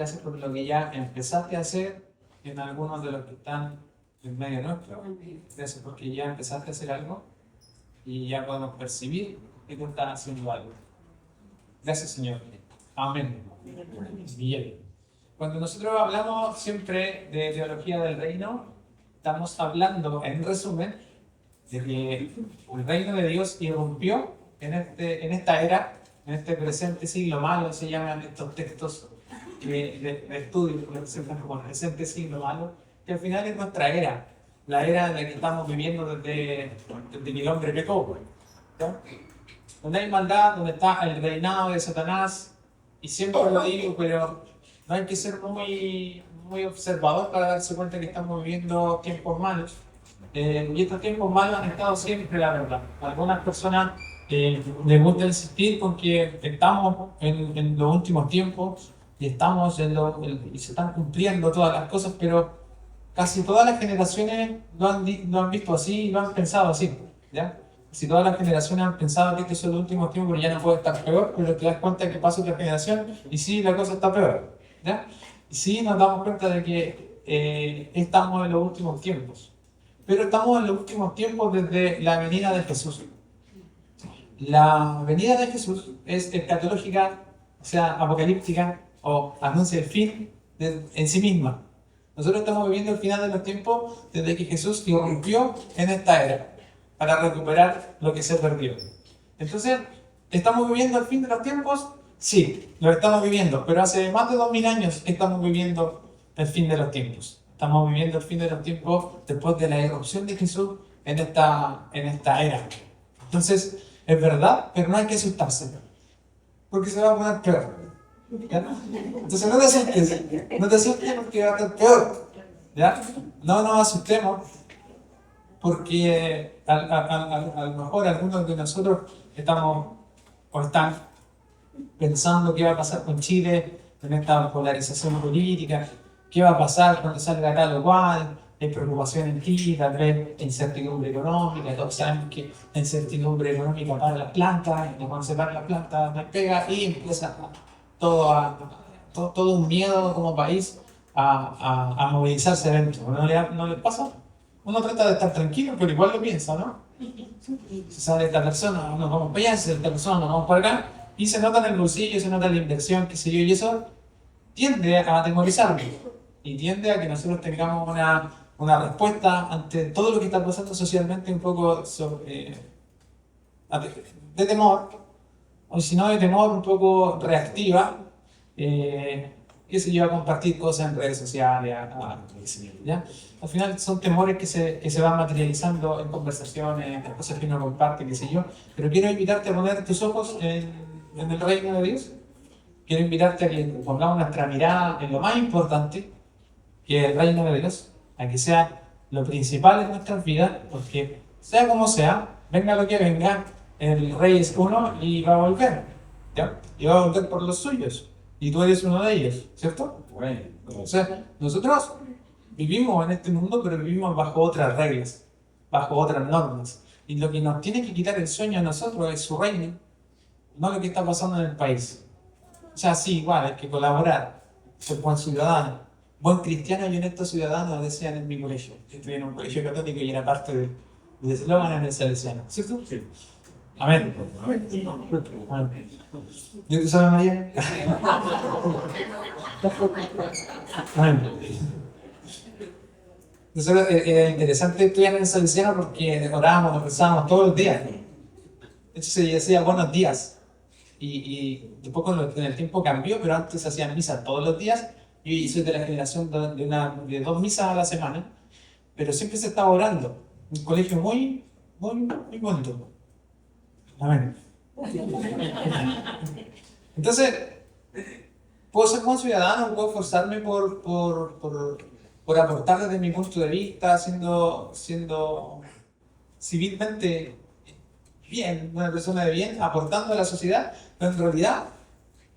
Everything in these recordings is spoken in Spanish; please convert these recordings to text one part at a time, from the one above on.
Gracias por lo que ya empezaste a hacer en algunos de los que están en medio nuestro. Gracias porque ya empezaste a hacer algo y ya podemos percibir que tú estás haciendo algo. Gracias, Señor. Amén. Bien. Cuando nosotros hablamos siempre de teología del reino, estamos hablando, en resumen, de que el reino de Dios irrumpió en esta era, en este presente siglo malo, se llaman estos textos de estudio que representan como el presente siglo malo, que al final es nuestra era, la era en la que estamos viviendo desde que el hombre pecó, ¿no? Donde hay maldad, donde está el reinado de Satanás, y siempre lo digo, pero no hay que ser muy observador para darse cuenta que estamos viviendo tiempos malos. Y estos tiempos malos han estado siempre, la verdad. Algunas personas les gusta insistir con que estamos en los últimos tiempos y y se están cumpliendo todas las cosas, pero casi todas las generaciones lo han visto así y lo han pensado así, ¿ya? Si todas las generaciones han pensado que estos son los últimos tiempos, pero ya no puede estar peor, pero te das cuenta que pasa otra generación y sí, la cosa está peor, ¿ya? Y sí, nos damos cuenta de que estamos en los últimos tiempos, pero estamos en los últimos tiempos desde la venida de Jesús. La venida de Jesús es escatológica, o sea, apocalíptica, o anuncia el fin en sí misma. Nosotros estamos viviendo el final de los tiempos desde que Jesús irrumpió en esta era para recuperar lo que se perdió. Entonces, ¿estamos viviendo el fin de los tiempos? Sí, lo estamos viviendo, pero hace más de 2000 años estamos viviendo el fin de los tiempos. Estamos viviendo el fin de los tiempos después de la irrupción de Jesús en esta era. Entonces, es verdad, pero no hay que asustarse, porque se va a poner peor. ¿Ya? Entonces no te asustes porque va a estar peor. ¿Ya? No nos asustemos porque a lo mejor algunos de nosotros están pensando qué va a pasar con Chile en esta polarización política, qué va a pasar cuando salga tal o cual, hay preocupación en ti, tal vez incertidumbre económica, todos sabemos que la incertidumbre económica para las plantas, y cuando se para las plantas me pega y empieza todo un miedo como país a movilizarse dentro. ¿No le pasa? Uno trata de estar tranquilo, pero igual lo piensa, ¿no? Se sale esta persona, nos vamos para allá, esta persona, nos vamos para acá, y se nota en el bolsillo, se nota en la inversión, qué sé yo, y eso tiende a atemorizarnos, y tiende a que nosotros tengamos una respuesta ante todo lo que está pasando socialmente un poco de temor, o si no de temor, un poco reactiva, qué sé yo, a compartir cosas en redes sociales, ¿ya? Al final son temores que se van materializando en conversaciones, en cosas que uno comparte, qué sé yo, pero quiero invitarte a poner tus ojos en el reino de Dios. Quiero invitarte a que pongamos nuestra mirada en lo más importante, que es el reino de Dios, a que sea lo principal en nuestras vidas, porque sea como sea, venga lo que venga, el rey es uno y va a volver, ¿ya? Y va a volver por los suyos, y tú eres uno de ellos, ¿cierto? Bueno. O sea, nosotros vivimos en este mundo, pero vivimos bajo otras reglas, bajo otras normas, y lo que nos tiene que quitar el sueño a nosotros es su reino, no lo que está pasando en el país. O sea, sí, igual, hay que colaborar, ser buen ciudadano. Buen cristiano y honesto ciudadano, decían en mi colegio. Estuve en un colegio católico y era parte del eslogan en el salesiano, ¿cierto? Sí. Amén. Amén. ¿Yo te sabes, María? Amén. Entonces era interesante estudiar en el salesiano porque orábamos, nos rezábamos todos los días. De hecho, se decía buenos días. Y después con el tiempo cambió, pero antes se hacían misas todos los días. Yo soy de la generación de 2 misas a la semana, pero siempre se estaba orando. Un colegio muy bonito. Amén. Entonces, puedo ser buen ciudadano, puedo esforzarme por aportar desde mi punto de vista, siendo civilmente bien, una persona de bien, aportando a la sociedad, pero en realidad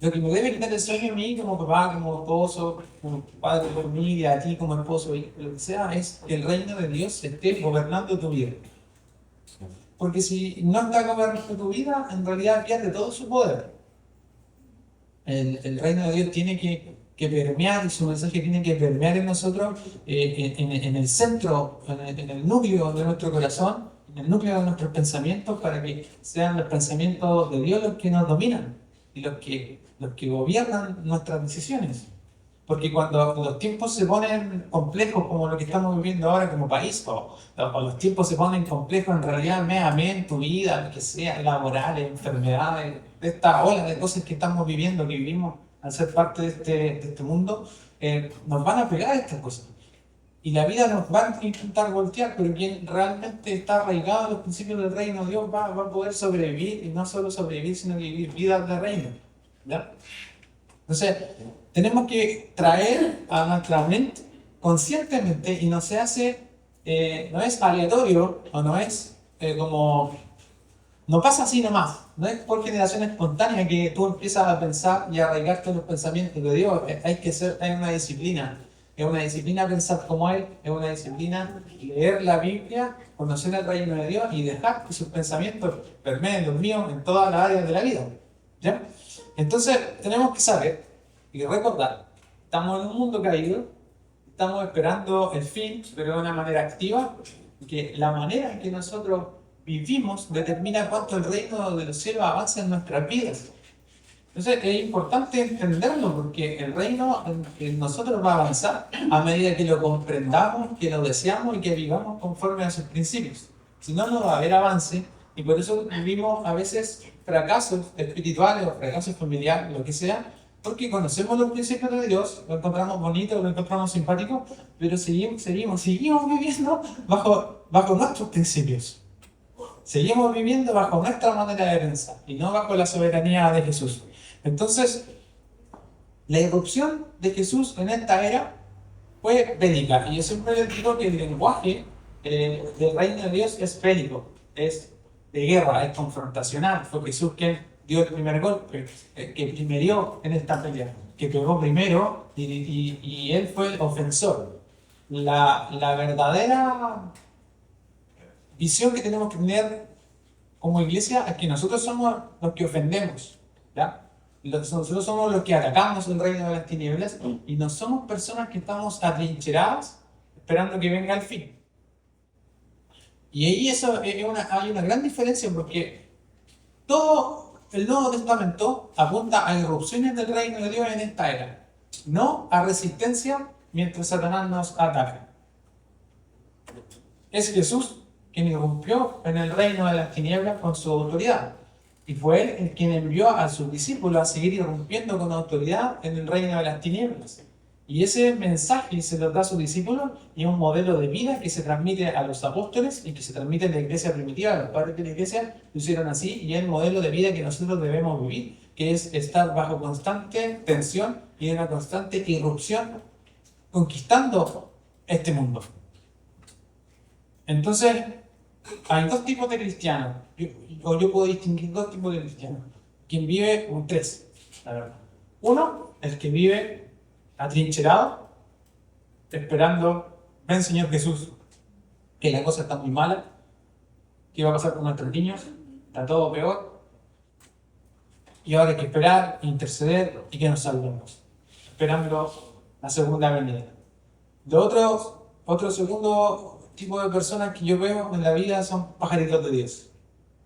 lo que me debe quitar el sueño a mí como papá, como esposo, como padre de familia, a ti como esposo, hijo, lo que sea, es que el reino de Dios esté gobernando tu vida. Porque si no está gobernando tu vida, en realidad pierde todo su poder. El reino de Dios tiene que que permear, y su mensaje tiene que permear en nosotros, en el centro, en el núcleo de nuestro corazón, en el núcleo de nuestros pensamientos, para que sean los pensamientos de Dios los que nos dominan y los que gobiernan nuestras decisiones. Porque cuando los tiempos se ponen complejos, como lo que estamos viviendo ahora como país, o los tiempos se ponen complejos en realidad, mes a mes, en tu vida, que sea laborales, enfermedades, de esta ola de cosas que estamos viviendo, que vivimos al ser parte de este mundo, nos van a pegar estas cosas. Y la vida nos va a intentar voltear, pero quien realmente está arraigado a los principios del reino de Dios va a poder sobrevivir, y no solo sobrevivir, sino que vivir vidas de reino. ¿Ya? Entonces, tenemos que traer a nuestra mente conscientemente, y no se hace, no es aleatorio, o no es no pasa así nomás, no es por generación espontánea que tú empiezas a pensar y a arraigarte en los pensamientos de Dios. Hay una disciplina. Es una disciplina pensar como Él, es una disciplina leer la Biblia, conocer el reino de Dios y dejar que sus pensamientos permeen los míos en todas las áreas de la vida. ¿Ya? Entonces, tenemos que saber y recordar, estamos en un mundo caído, estamos esperando el fin, pero de una manera activa, que la manera en que nosotros vivimos determina cuánto el reino de los cielos avanza en nuestras vidas. Entonces es importante entenderlo, porque el reino en nosotros va a avanzar a medida que lo comprendamos, que lo deseamos y que vivamos conforme a sus principios. Si no, no va a haber avance, y por eso vivimos a veces fracasos espirituales o fracasos familiares, lo que sea, porque conocemos los principios de Dios, lo encontramos bonito, lo encontramos simpático, pero seguimos viviendo bajo nuestros principios. Seguimos viviendo bajo nuestra manera de pensar y no bajo la soberanía de Jesús. Entonces, la irrupción de Jesús en esta era fue bélica. Y yo siempre les digo que el lenguaje del reino de Dios es bélico, es de guerra, es confrontacional. Fue Jesús quien dio el primer golpe, que primerió en esta pelea, que pegó primero, y Él fue el ofensor. La verdadera visión que tenemos que tener como iglesia es que nosotros somos los que ofendemos, ¿ya? Nosotros somos los que atacamos el reino de las tinieblas, y no somos personas que estamos atrincheradas esperando que venga el fin. Y ahí hay una gran diferencia, porque todo el Nuevo Testamento apunta a irrupciones del reino de Dios en esta era, no a resistencia mientras Satanás nos ataca. Es Jesús quien irrumpió en el reino de las tinieblas con su autoridad. Y fue Él el quien envió a sus discípulos a seguir irrumpiendo con autoridad en el reino de las tinieblas. Y ese mensaje se lo da a sus discípulos, y es un modelo de vida que se transmite a los apóstoles y que se transmite en la iglesia primitiva. Los padres de la iglesia lo hicieron así, y es el modelo de vida que nosotros debemos vivir, que es estar bajo constante tensión y en una constante irrupción, conquistando este mundo. Entonces, hay dos tipos de cristianos, yo puedo distinguir dos tipos de cristianos. Quien vive, tres, la verdad. Uno, el que vive atrincherado, esperando, ven Señor Jesús, que la cosa está muy mala, ¿qué va a pasar con nuestros niños? Está todo peor, y ahora hay que esperar, interceder y que nos salvemos, esperando la segunda venida. De otro segundo tipo de personas que yo veo en la vida son pajaritos de Dios.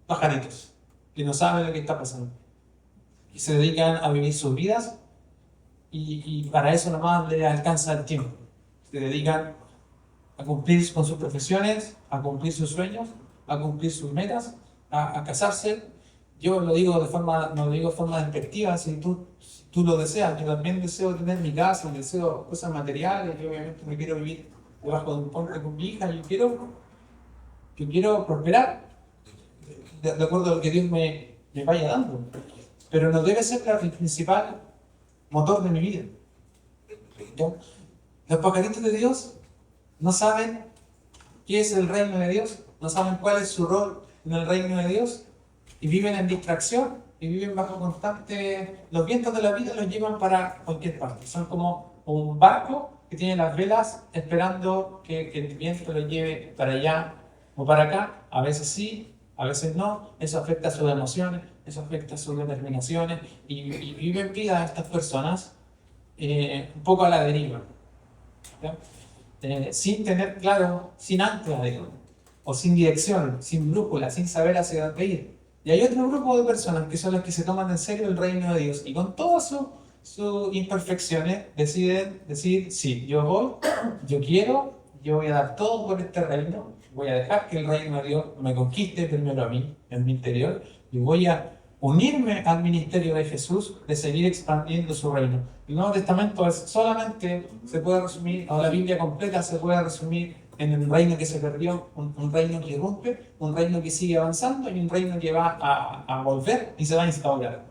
Pajaritos, que no saben lo que está pasando, y se dedican a vivir sus vidas, y para eso nomás les alcanza el tiempo. Se dedican a cumplir con sus profesiones, a cumplir sus sueños, a cumplir sus metas, a casarse. Yo lo digo no lo digo de forma despectiva. Si tú lo deseas, yo también deseo tener mi casa, deseo cosas materiales. Yo obviamente me quiero vivir debajo de un puente con mi hija. Yo quiero prosperar de acuerdo a lo que Dios me vaya dando, pero no debe ser el principal motor de mi vida. ¿Ya? Los pajaritos de Dios no saben qué es el reino de Dios, no saben cuál es su rol en el reino de Dios, y viven en distracción, y viven bajo constante... Los vientos de la vida los llevan para cualquier parte. Son como un barco que tiene las velas esperando que el viento lo lleve para allá o para acá. A veces sí, a veces no. Eso afecta a sus emociones, eso afecta a sus determinaciones, y viven vida a estas personas un poco a la deriva, ¿ya? Sin tener claro, sin ancla, digamos, o sin dirección, sin brújula, sin saber hacia dónde ir. Y hay otro grupo de personas que son las que se toman en serio el reino de Dios y con todas sus imperfecciones deciden decir, sí, yo voy, yo quiero, yo voy a dar todo por este reino, voy a dejar que el reino de Dios me conquiste primero a mí, en mi interior, y voy a unirme al ministerio de Jesús de seguir expandiendo su reino. El Nuevo Testamento solamente se puede resumir, o la Biblia completa se puede resumir en un reino que se perdió, un reino que irrumpe, un reino que sigue avanzando y un reino que va a volver y se va a instaurar.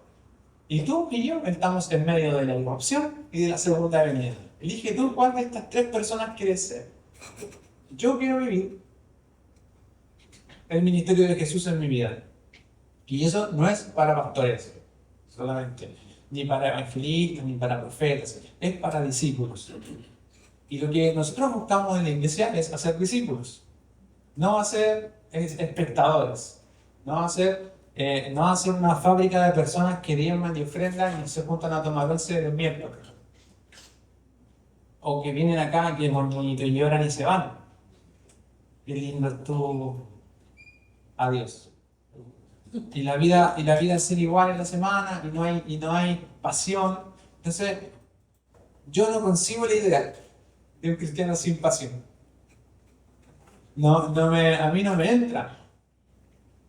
Y tú y yo estamos en medio de la irrupción y de la segunda venida. Elige tú cuál de estas tres personas quieres ser. Yo quiero vivir el ministerio de Jesús en mi vida. Y eso no es para pastores solamente, ni para evangelistas, ni para profetas, es para discípulos. Y lo que nosotros buscamos en la iglesia es hacer discípulos, no hacer espectadores, no hacer una fábrica de personas que diezman y ofrendan y se juntan a tomar once del miércoles. O que vienen acá, que bonito y lloran y se van. Qué lindo es tu adiós. Y la vida es ser igual en la semana y no hay pasión. Entonces, yo no concibo la idea de un cristiano sin pasión. A mí no me entra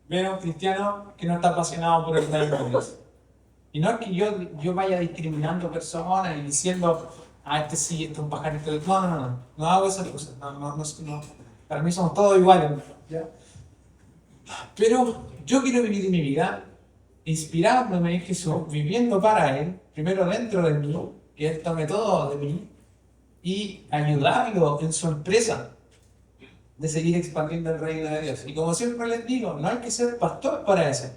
ver a un cristiano que no está apasionado por el reino de Dios. Y no es que yo vaya discriminando personas y diciendo, este sí, este es un pajarito. No hago esas cosas. No. Para mí somos todos iguales, ¿ya? Pero yo quiero vivir mi vida inspirándome en Jesús, viviendo para Él, primero dentro de mí, que Él tome todo de mí, y ayudarlo en su empresa de seguir expandiendo el reino de Dios. Y como siempre les digo, no hay que ser pastor para eso.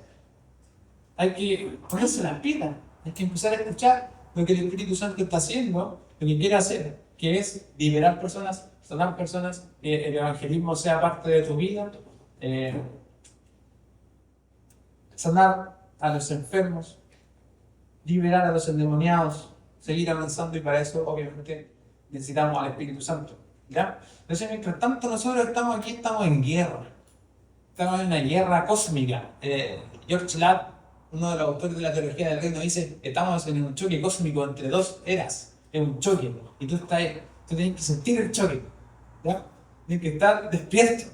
Hay que ponerse las pilas, hay que empezar a escuchar lo que el Espíritu Santo está haciendo, lo que quiere hacer, que es liberar personas, sanar personas, que el evangelismo sea parte de tu vida, sanar a los enfermos, liberar a los endemoniados, seguir avanzando, y para eso obviamente necesitamos al Espíritu Santo, ¿ya? Entonces, mientras tanto nosotros estamos aquí, estamos en guerra, estamos en una guerra cósmica. George Ladd, uno de los autores de la teología del reino, dice: estamos en un choque cósmico entre dos eras, es un choque, y tú tienes que sentir el choque, ¿ya? Tienes que estar despierto.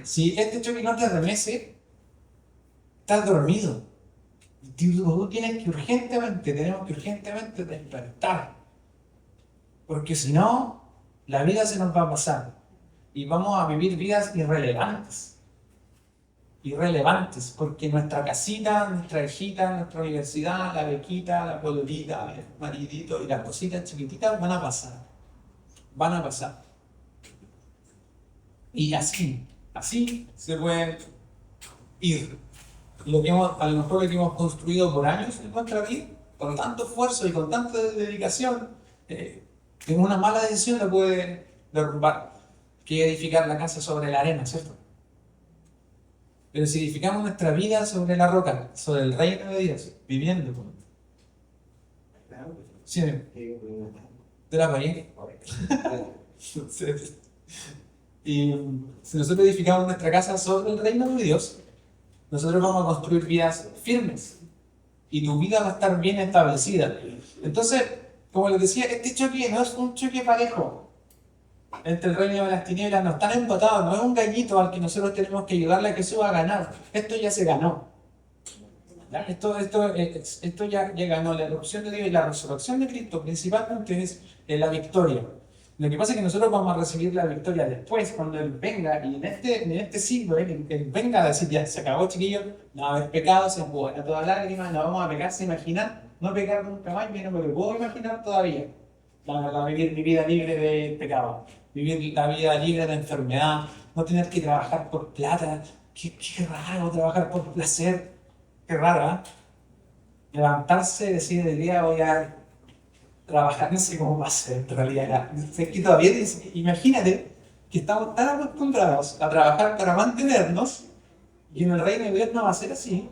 Si este choque no te remece, estás dormido. Tú tenemos que urgentemente despertar. Porque si no, la vida se nos va a pasar. Y vamos a vivir vidas irrelevantes. Porque nuestra casita, nuestra hijita, nuestra universidad, la bequita, la pololita, el maridito y las cositas chiquititas van a pasar. Y así se puede ir. A lo mejor lo que hemos construido por años en nuestra vida, con tanto esfuerzo y con tanta dedicación, en una mala decisión la puede derrumbar. Que edificar la casa sobre la arena, ¿cierto? Pero si edificamos nuestra vida sobre la roca, sobre el reino de Dios, viviendo. Sí, ¿te la pagué? Y si nosotros edificamos nuestra casa sobre el reino de Dios, nosotros vamos a construir vidas firmes y tu vida va a estar bien establecida. Entonces, como les decía, este choque no es un choque parejo entre el reino de las tinieblas, no están empatados, no es un gallito al que nosotros tenemos que ayudarle a que suba a ganar. Esto ya se ganó. ¿Ya? Esto ya ganó. La erupción de Dios y la resurrección de Cristo principalmente es la victoria. Lo que pasa es que nosotros vamos a recibir la victoria después, cuando Él venga, y en este siglo Él venga a decir: ya se acabó, chiquillos, no va a haber pecado, se enjugará toda lágrima, no vamos a pecar. ¿Se imaginan? No pecar nunca más, no me lo puedo imaginar todavía. Vivir mi vida libre de pecado, vivir la vida libre de enfermedad, no tener que trabajar por plata. Qué raro trabajar por placer, qué raro, ¿eh? Levantarse y decir: el día voy a trabajar, no sé cómo va a ser en realidad. Es que todavía, imagínate que estamos tan acostumbrados a trabajar para mantenernos, y en el reino de Dios no va a ser así.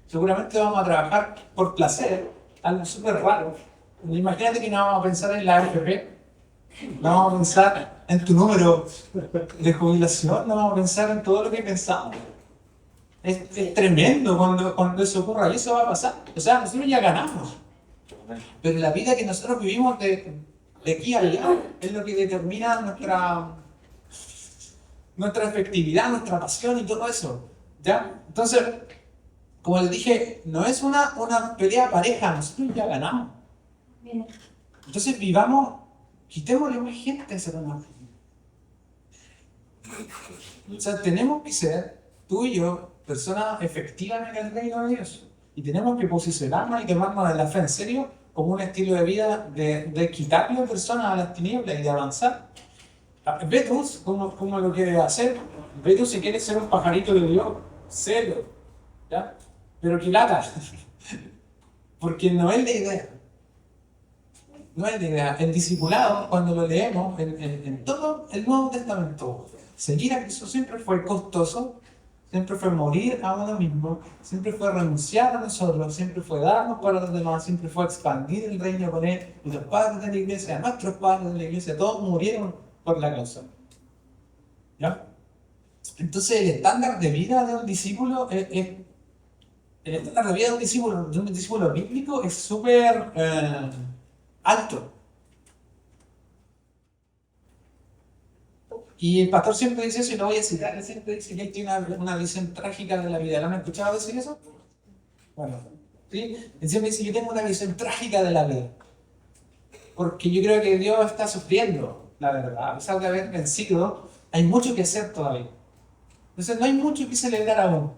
Seguramente vamos a trabajar por placer, algo súper raro. Imagínate que no vamos a pensar en la AFP, no vamos a pensar en tu número de jubilación, no vamos a pensar en todo lo que pensamos. Es tremendo cuando eso ocurra y eso va a pasar. O sea, nosotros ya ganamos. Pero la vida que nosotros vivimos de aquí a allá es lo que determina nuestra efectividad, nuestra pasión y todo eso. ¿Ya? Entonces, como les dije, no es una pelea pareja, nosotros ya ganamos. Entonces vivamos, quitémosle más gente a ese problema. O sea, tenemos que ser, tú y yo, personas efectivas en el reino de Dios. Y tenemos que posicionarnos y tomarnos de la fe en serio como un estilo de vida de quitarle a personas a las tinieblas y de avanzar. Ve tú cómo lo quieres hacer. Ve tú si quieres ser un pajarito de Dios, sélo. ¿Ya? Pero que lata. Porque no es la idea. No es la idea. El discipulado, cuando lo leemos en todo el Nuevo Testamento, seguir a Jesús siempre fue costoso, siempre fue morir a uno mismo, siempre fue renunciar a nosotros, siempre fue darnos para los demás, siempre fue expandir el reino con Él. Y los padres de la iglesia, nuestros padres de la iglesia, todos murieron por la causa. ¿Ya? Entonces el estándar de vida de un discípulo el estándar de vida de un discípulo bíblico es súper alto. Y el pastor siempre dice eso y lo voy a citar. Él siempre dice que él tiene una visión trágica de la vida. ¿Lo han escuchado decir eso? Bueno, ¿sí? Él siempre dice: yo tengo una visión trágica de la vida. Porque yo creo que Dios está sufriendo, la verdad. A pesar de haber vencido, hay mucho que hacer todavía. Entonces no hay mucho que celebrar aún.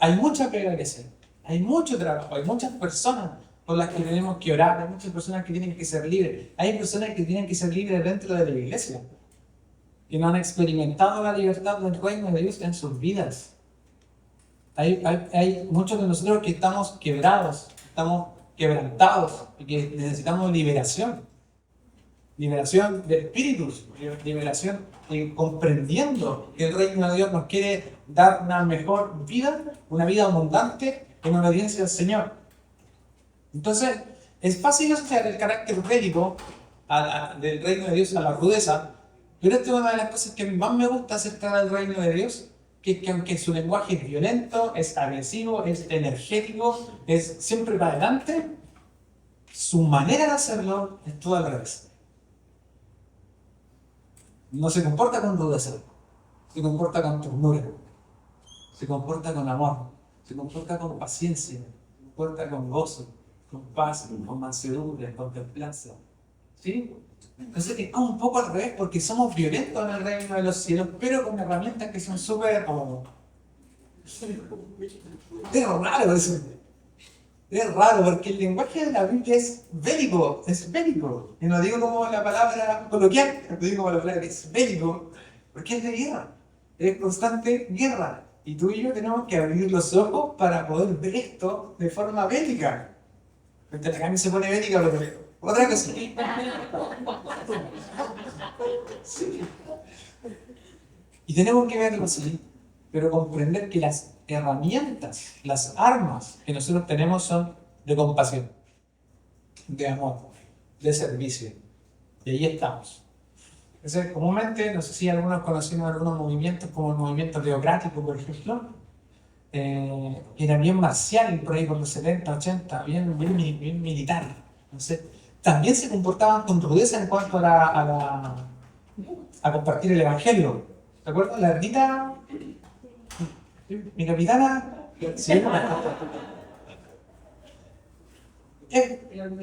Hay mucha pega que hacer. Hay mucho trabajo. Hay muchas personas por las que tenemos que orar. Hay muchas personas que tienen que ser libres. Hay personas que tienen que ser libres dentro de la iglesia, que no han experimentado la libertad del reino de Dios en sus vidas. Hay muchos de nosotros que estamos quebrados, estamos quebrantados y que necesitamos liberación. Liberación de espíritus, liberación comprendiendo que el reino de Dios nos quiere dar una mejor vida, una vida abundante en obediencia al Señor. Entonces, es fácil asociar el carácter bélico del reino de Dios a la rudeza, pero esta es una de las cosas que más me gusta acerca del reino de Dios, que es que aunque su lenguaje es violento, es agresivo, es energético, es siempre para adelante, su manera de hacerlo es todo al revés. No se comporta con rudeza, se comporta con ternura, se comporta con amor, se comporta con paciencia, se comporta con gozo, con paz, con mansedumbre, con templanza. ¿Sí? Entonces es como un poco al revés, porque somos violentos en el reino de los cielos, pero con herramientas que son súper... Es raro eso. Es raro, porque el lenguaje de la Biblia es bélico, es bélico. Y no digo como la palabra coloquial, no digo como la palabra, es bélico, porque es de guerra, es constante guerra. Y tú y yo tenemos que abrir los ojos para poder ver esto de forma bélica. La carne se pone bélica, pero otra cosa. Sí. Y tenemos que verlo así, pero comprender que las herramientas, las armas que nosotros tenemos son de compasión, de amor, de servicio. Y ahí estamos. Entonces, comúnmente, no sé si algunos conocemos algunos movimientos, como el movimiento teocrático, por ejemplo, era bien marcial por ahí por los 70, 80, bien militar. No sé. También se comportaban con rudeza en cuanto a compartir el evangelio. ¿Te acuerdas? La Ernita, mi capitana, sí, es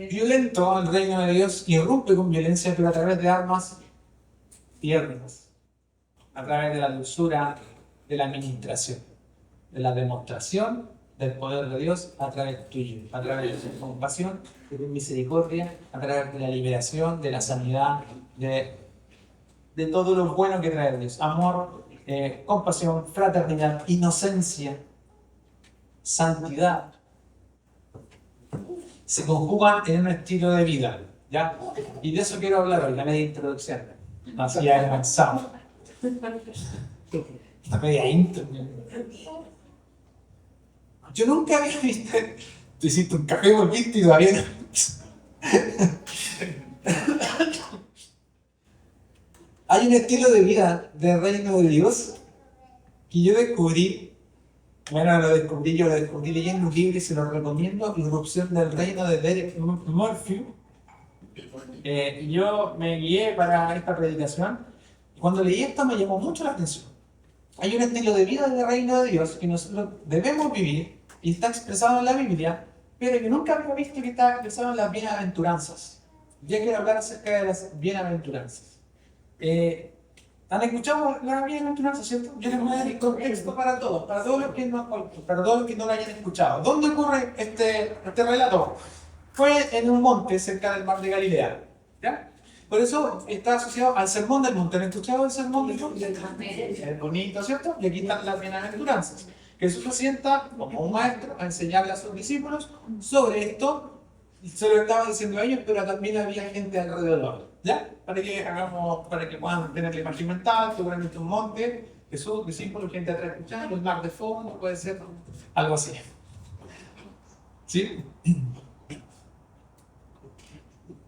violento el reino de Dios, irrumpe con violencia, pero a través de armas tiernas, a través de la dulzura, de la administración, de la demostración del poder de Dios a través tuyo, a través de su compasión, de tu misericordia, a través de la liberación, de la sanidad, de todo lo bueno que trae Dios. Amor, compasión, fraternidad, inocencia, santidad, se conjugan en un estilo de vida, ¿ya? Y de eso quiero hablar hoy, la media introducción, así ya avanzado. La media intro. Yo nunca había visto, Te hiciste un café, volviste y todavía no. Hay un estilo de vida del reino de Dios que yo descubrí. Bueno, yo lo descubrí leyendo un libro y se lo recomiendo, Irrupción del Reino de Derek Murphy. Yo me guié para esta predicación y cuando leí esto me llamó mucho la atención. Hay un estilo de vida del reino de Dios que nosotros debemos vivir y está expresado en la Biblia, pero que nunca había visto que está expresado en las bienaventuranzas. Ya quiero hablar acerca de las bienaventuranzas. ¿Han escuchado la bienaventuranza, cierto? Yo les voy a dar el contexto para todos los que no lo hayan escuchado. ¿Dónde ocurre este relato? Fue en un monte cerca del mar de Galilea, ¿ya? Por eso está asociado al sermón del monte. ¿Han escuchado el sermón del monte? Es bonito, ¿cierto? Y aquí están las bienaventuranzas. Jesús se sienta como un maestro a enseñarle a sus discípulos sobre esto. Y se lo estaba diciendo a ellos, pero también había gente alrededor, ¿ya? Para que puedan tener la imagen mental, seguramente un monte, Jesús, discípulos, gente atrás escuchando, el mar de fondo, puede ser algo así. ¿Sí?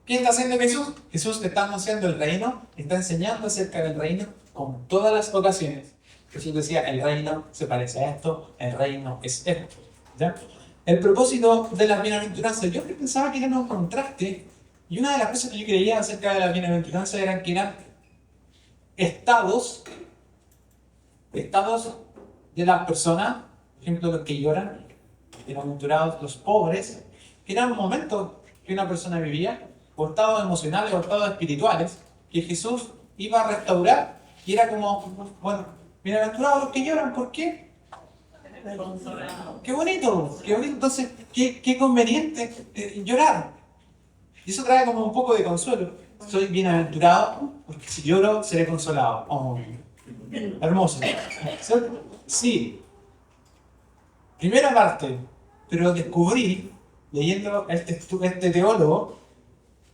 ¿Qué está haciendo Jesús? Jesús está anunciando el reino, está enseñando acerca del reino como en todas las ocasiones. Jesús decía, el reino se parece a esto, el reino es esto, ¿ya? El propósito de las bienaventuranzas, yo pensaba que eran un contraste, y una de las cosas que yo creía acerca de las bienaventuranzas eran que eran estados de las personas, por ejemplo, los que lloran, bienaventurados los pobres, que eran momentos que una persona vivía, o estados emocionales o estados espirituales, que Jesús iba a restaurar, y era como, bueno, bienaventurados los que lloran, ¿por qué? Qué bonito, qué bonito. Entonces, qué conveniente llorar. Y eso trae como un poco de consuelo. Soy bienaventurado porque si lloro seré consolado. Oh, hermoso. ¿Cierto? Sí. Primera parte. Pero descubrí, leyendo este teólogo,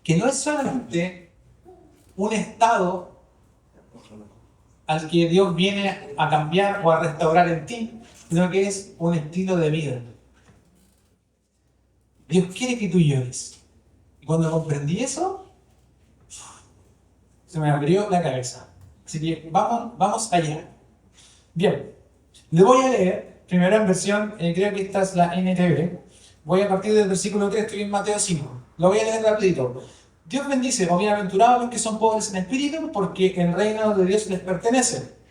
que no es solamente un estado al que Dios viene a cambiar o a restaurar en ti, sino que es un estilo de vida. Dios quiere que tú llores. Y cuando comprendí eso, se me abrió la cabeza. Así que vamos allá. Bien, le voy a leer, primero en versión, creo que esta es la NTV. Voy a partir del versículo 3, estoy en Mateo 5. Lo voy a leer rapidito. Dios bendice, o bienaventurados los que son pobres en espíritu, porque el reino de Dios les pertenece.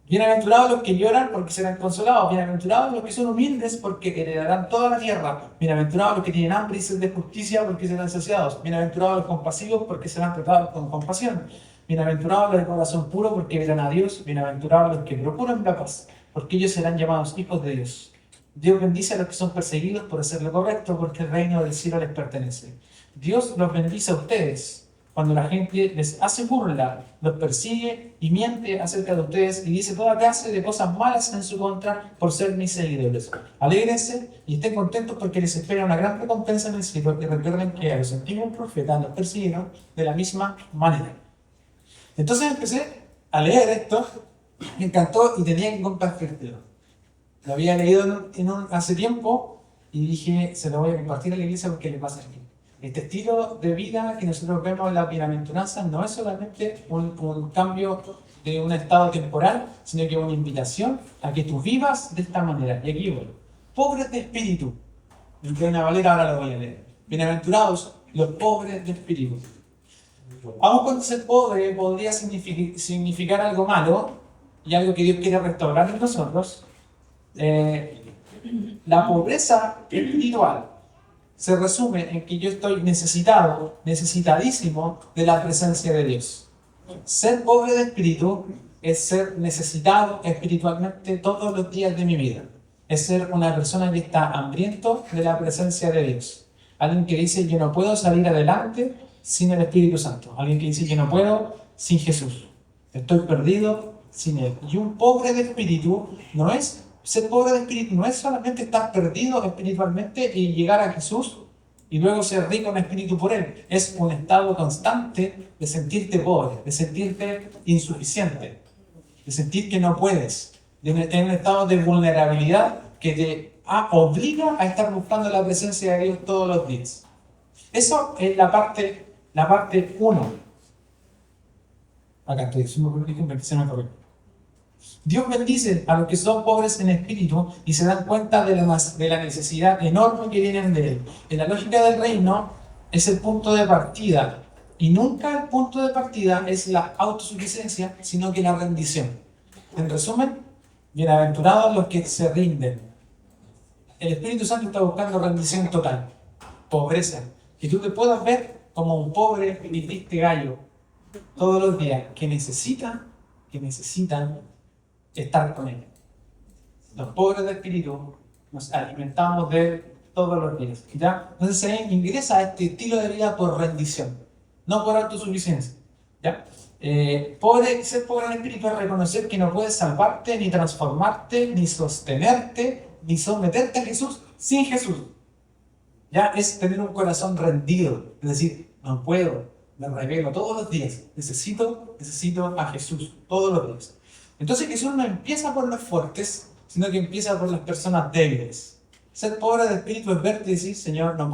Bienaventurados los que lloran, porque serán consolados. Bienaventurados los que son humildes, porque heredarán toda la tierra. Bienaventurados los que tienen hambre y sed de justicia, porque serán saciados. Bienaventurados los compasivos, porque serán tratados con compasión. Bienaventurados los de corazón puro, porque verán a Dios. Bienaventurados los que procuran la paz, porque ellos serán llamados hijos de Dios. Dios bendice a los que son perseguidos por hacer lo correcto, porque el reino del cielo les pertenece. Dios los bendice a ustedes cuando la gente les hace burla, los persigue y miente acerca de ustedes y dice toda clase de cosas malas en su contra por ser mis seguidores. Alégrense y estén contentos porque les espera una gran recompensa en el cielo, y recuerden que a los antiguos profetas los persiguieron de la misma manera. Entonces empecé a leer esto, me encantó y tenía que compartirlo. Lo había leído hace tiempo y dije, se lo voy a compartir a la iglesia porque le pasa a mí. Este estilo de vida que nosotros vemos en la bienaventuranza no es solamente un cambio de un estado temporal, sino que es una invitación a que tú vivas de esta manera. Y aquí voy. Pobres de espíritu. En Reina Valera ahora lo voy a leer. Bienaventurados los pobres de espíritu. Aun cuando ser pobre podría significar algo malo y algo que Dios quiere restaurar en nosotros, la pobreza espiritual se resume en que yo estoy necesitadísimo de la presencia de Dios. Ser pobre de espíritu es ser necesitado espiritualmente todos los días de mi vida. Es ser una persona que está hambriento de la presencia de Dios. Alguien que dice, yo no puedo salir adelante sin el Espíritu Santo. Alguien que dice, yo no puedo sin Jesús. Estoy perdido sin Él. Y un pobre de espíritu no es... Ser pobre de espíritu no es solamente estar perdido espiritualmente y llegar a Jesús y luego ser rico en espíritu por Él. Es un estado constante de sentirte pobre, de sentirte insuficiente, de sentir que no puedes, de tener un estado de vulnerabilidad que te obliga a estar buscando la presencia de Dios todos los días. Eso es la parte 1. Acá estoy, se me corrió. Dios bendice a los que son pobres en espíritu y se dan cuenta de la necesidad enorme que tienen de Él. En la lógica del reino es el punto de partida. Y nunca el punto de partida es la autosuficiencia, sino que la rendición. En resumen, bienaventurados los que se rinden. El Espíritu Santo está buscando rendición total, pobreza. Que tú te puedas ver como un pobre y triste gallo todos los días que necesitan estar con Él. Los pobres de espíritu nos alimentamos de Él todos los días. ¿Ya? Entonces se ingresa a este estilo de vida por rendición, no por autosuficiencia. ¿Ya? Ser pobre en espíritu es reconocer que no puedes salvarte, ni transformarte, ni sostenerte, ni someterte a Jesús sin Jesús. Ya es tener un corazón rendido, es decir, no puedo, me revelo todos los días, necesito a Jesús todos los días. Entonces Jesús no empieza por los fuertes, sino que empieza por las personas débiles. Ser pobre de espíritu es verte y decir, Señor, no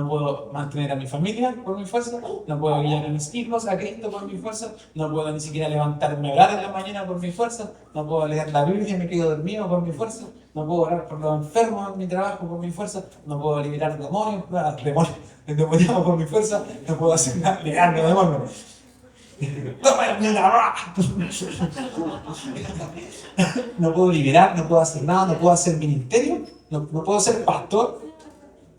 puedo mantener a mi familia por mi fuerza, no puedo guiar a mis hijos a Cristo por mi fuerza, no puedo ni siquiera levantarme a orar en la mañana por mi fuerza, no puedo leer la Biblia y me quedo dormido por mi fuerza, no puedo orar por los enfermos en mi trabajo por mi fuerza, no puedo liberar demonios por mi fuerza, no puedo hacer nada, liberar demonios. No puedo liberar, no puedo hacer nada, no puedo hacer ministerio, no puedo ser pastor,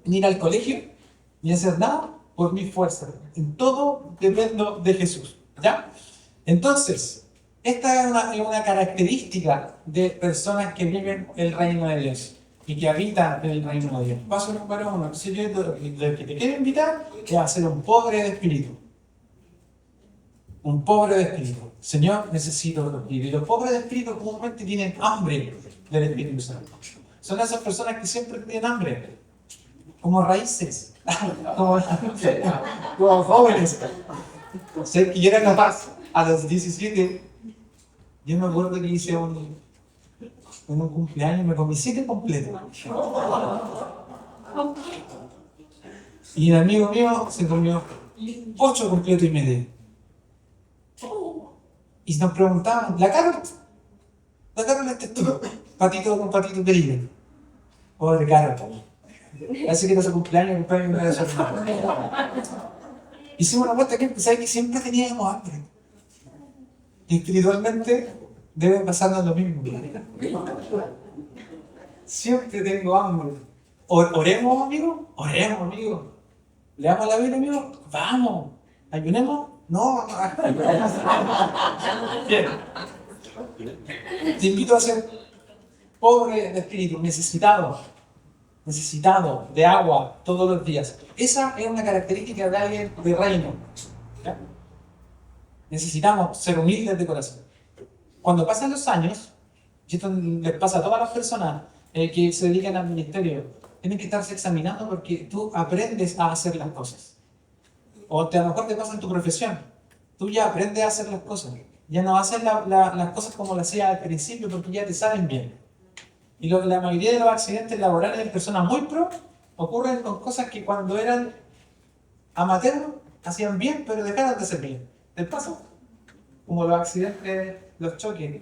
ni ir al colegio, ni hacer nada por mi fuerza. En todo dependo de Jesús. ¿Ya? Entonces, esta es una característica de personas que viven el reino de Dios y que habitan en el reino de Dios. Paso número 1. Si yo que te quiero invitar es a ser un pobre de espíritu. Un pobre de espíritu. Señor, necesito de espíritu. Y los pobres de espíritu comúnmente tienen hambre del Espíritu Santo. Son esas personas que siempre tienen hambre. Como raíces. como jóvenes. O sea, que yo era capaz, a los 17, yo me acuerdo que hice en un cumpleaños, me comí 7 completos. Y el amigo mío se comió 8 completos y medio. Y nos preguntaban, ¿la Carol este tú? Patito con patito querido. Pobre Carol. Parece que era su cumpleaños y me de su hermano. Hicimos una vuelta que ¿sabes que siempre teníamos hambre? Y espiritualmente debe pasarnos lo mismo. Siempre tengo hambre. Oremos, amigo. Leamos la Biblia, amigo. Vamos. ¿Ayunemos? No. Bien. Te invito a ser pobre de espíritu, necesitado de agua todos los días. Esa es una característica de alguien de reino. ¿Ya? Necesitamos ser humildes de corazón. Cuando pasan los años, y esto les pasa a todas las personas que se dedican al ministerio, tienen que estarse examinando porque tú aprendes a hacer las cosas. O a lo mejor te pasa en tu profesión. Tú ya aprendes a hacer las cosas. Ya no haces las cosas como las hacías al principio porque ya te salen bien. Y la mayoría de los accidentes laborales de personas muy pro ocurren con cosas que cuando eran amateurs hacían bien, pero dejaron de ser bien. ¿Te pasa? Como los accidentes, los choques.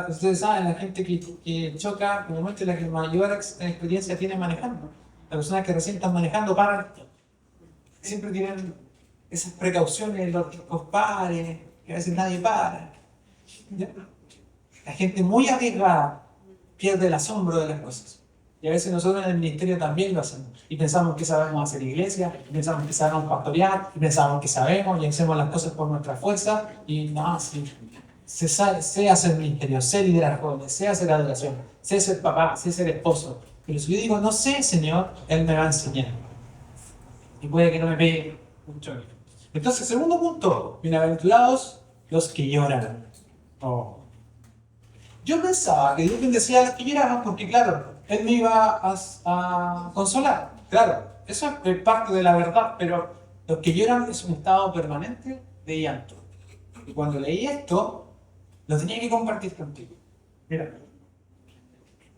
Ustedes saben, la gente que choca, normalmente la que mayor experiencia tiene manejando. Las personas que recién están manejando paran. Siempre tienen esas precauciones, los pares, que a veces nadie para. ¿Ya? La gente muy arriesgada pierde el asombro de las cosas. Y a veces nosotros en el ministerio también lo hacemos. Y pensamos que sabemos hacer iglesia, y pensamos que sabemos pastorear, y pensamos que sabemos y hacemos las cosas por nuestra fuerza. Y no, sí. Sé hacer ministerio, sé liderar jóvenes, sé hacer adoración, sé ser papá, sé ser esposo. Pero si yo digo, no sé, Señor, Él me va a enseñar. Y puede que no me pegue mucho. Entonces, segundo punto, bienaventurados los que lloran. Oh. Yo pensaba que Dios bendecía a los que lloraban porque, claro, Él me iba a consolar. Claro, eso es parte de la verdad, pero los que lloran es un estado permanente de llanto. Y cuando leí esto, lo tenía que compartir contigo. Mira,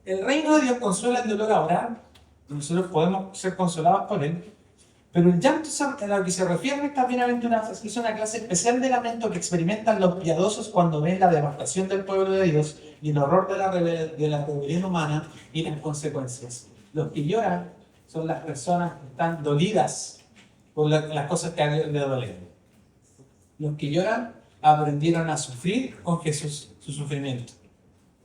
el reino de Dios consuela el dolor ahora, nosotros podemos ser consolados por él, pero el llanto a lo que se refiere esta bienaventuranza es una clase especial de lamento que experimentan los piadosos cuando ven la devastación del pueblo de Dios y el horror de la rebelión humana y las consecuencias. Los que lloran son las personas que están dolidas por las cosas que a Dios le duelen. Los que lloran aprendieron a sufrir con Jesús su sufrimiento.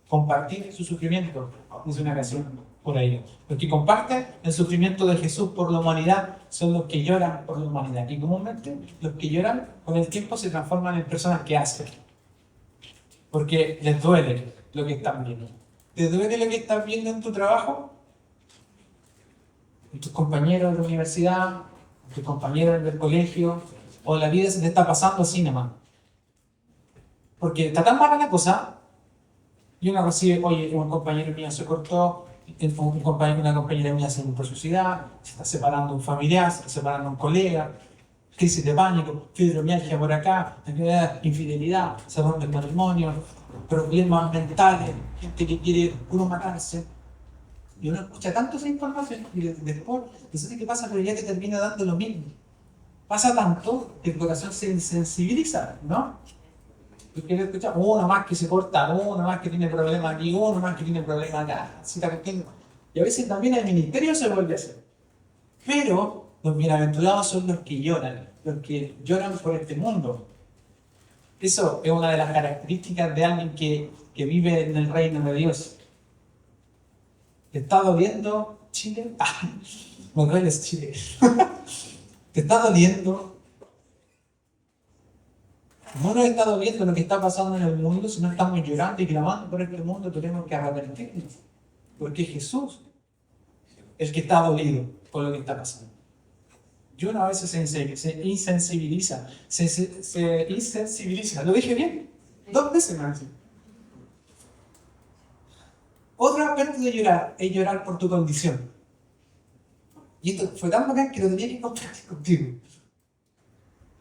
Compartir su sufrimiento es una canción por ahí. Los que comparten el sufrimiento de Jesús por la humanidad son los que lloran por la humanidad. Y comúnmente los que lloran con el tiempo se transforman en personas que hacen. Porque les duele lo que están viendo. ¿Te duele lo que estás viendo en tu trabajo? ¿En tus compañeros de la universidad? ¿En tus compañeros del colegio? ¿O la vida se te está pasando así nomás? Porque está tan mala la cosa. Y uno recibe, oye, un compañero mío se cortó, una compañera mía se encontró suicidar, se está separando un familiar, se está separando un colega, crisis de pánico, fibromialgia por acá, infidelidad, se rompe el matrimonio, problemas mentales, gente que quiere uno matarse. Y uno escucha tanto esa información y después, ¿qué pasa? Pero ya que termina dando lo mismo. Pasa tanto que el corazón se insensibiliza, ¿no? Porque escuchar uno más que se corta, uno más que tiene problemas aquí, uno más que tiene problemas acá. Y a veces también el ministerio se vuelve a hacer. Pero los bienaventurados son los que lloran por este mundo. Eso es una de las características de alguien que vive en el reino de Dios. ¿Te está doliendo Chile? Me dueles Chile. ¿Te está doliendo? No nos está doliendo lo que está pasando en el mundo, si no estamos llorando y clamando por este mundo, tenemos que arrepentirnos. Porque es Jesús el que está dolido por lo que está pasando. Y uno a veces se insensibiliza. Se insensibiliza. ¿Lo dije bien? 2 veces más. Otro aspecto de llorar es llorar por tu condición. Y esto fue tan bacán que lo tenía que compartir contigo.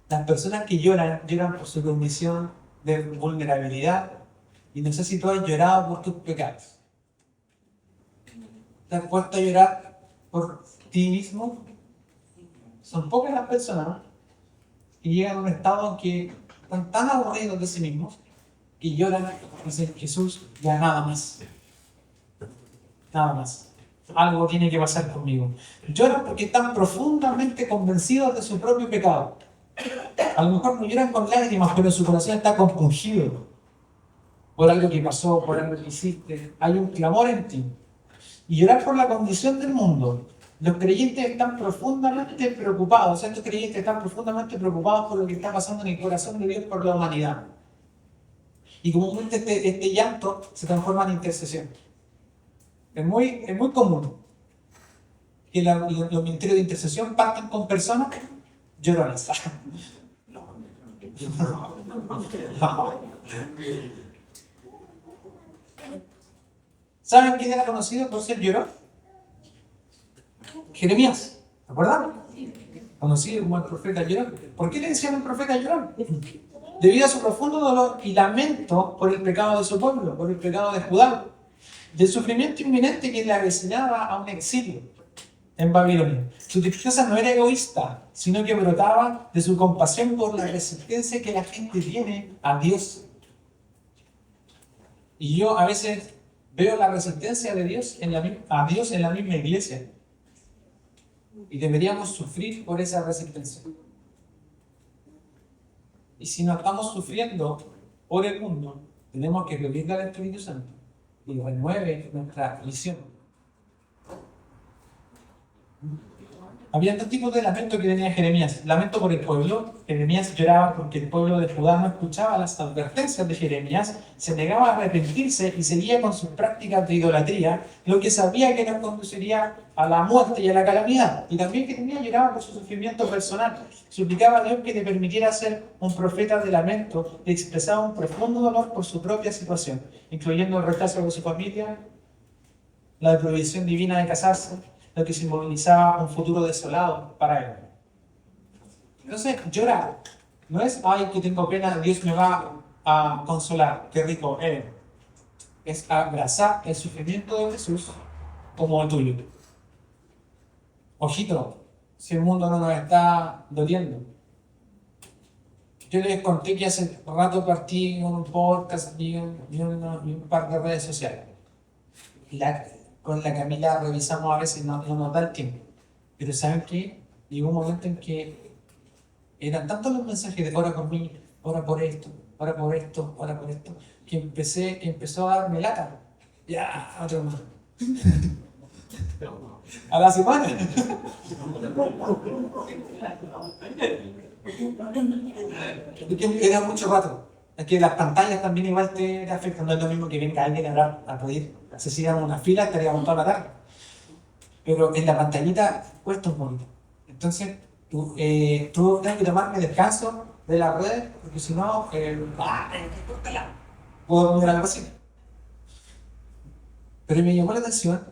Las personas que lloran por su condición de vulnerabilidad. Y no sé si tú has llorado por tus pecados. ¿Te has puesto a llorar por ti mismo? Son pocas las personas que llegan a un estado en que están tan aburridos de sí mismos que lloran y dicen, Jesús, ya nada más. Nada más. Algo tiene que pasar conmigo. Lloran porque están profundamente convencidos de su propio pecado. A lo mejor no lloran con lágrimas, pero su corazón está compungido por algo que pasó, por algo que hiciste. Hay un clamor en ti. Y llorar por la condición del mundo. Los creyentes están profundamente preocupados. Estos creyentes están profundamente preocupados por lo que está pasando en el corazón de Dios por la humanidad. Y comúnmente este llanto se transforma en intercesión. Es muy común que los ministerios de intercesión partan con personas lloronas. ¿Saben quién era conocido por ser llorón? Jeremías, ¿te acuerdan? Conocido como el profeta llorón. ¿Por qué le decían el profeta llorón? Debido a su profundo dolor y lamento por el pecado de su pueblo, por el pecado de Judá, del sufrimiento inminente que le avecinaba a un exilio en Babilonia. Su tristeza no era egoísta, sino que brotaba de su compasión por la resistencia que la gente tiene a Dios. Y yo a veces veo la resistencia de Dios a Dios en la misma iglesia. Y deberíamos sufrir por esa resistencia. Y si no estamos sufriendo por el mundo, tenemos que pedirle al Espíritu Santo y renueve nuestra visión. Había 2 tipos de lamento que tenía Jeremías. Lamento por el pueblo. Jeremías lloraba porque el pueblo de Judá no escuchaba las advertencias de Jeremías, se negaba a arrepentirse y seguía con sus prácticas de idolatría, lo que sabía que nos conduciría a la muerte y a la calamidad. Y también Jeremías lloraba por su sufrimiento personal. Suplicaba a Dios que le permitiera ser un profeta de lamento y expresaba un profundo dolor por su propia situación, incluyendo el rechazo de su familia, la prohibición divina de casarse, lo que simbolizaba un futuro desolado para él. Entonces, llorar no es, ay, que tengo pena, Dios me va a consolar, qué rico, es abrazar el sufrimiento de Jesús como el tuyo. Ojito, si el mundo no nos está doliendo. Yo les conté que hace rato partí con un podcast y un par de redes sociales. Con la Camila revisamos a veces, no nos da el tiempo. Pero ¿saben qué? Llegó un momento en que eran tantos los mensajes de ora por mí, ora por esto, ora por esto, ora por esto, que empezó a darme lata. Ya, otro más. A la semana. Era mucho rato. Es que las pantallas también igual te afectan. No es lo mismo que venga alguien a pedir. Si hiciéramos una fila estaríamos toda la tarde. Pero en la pantallita cuesta un poquito. Entonces, tú tienes que tomarme descanso de las redes, porque si no, puedo mirar algo así. Pero me llamó la atención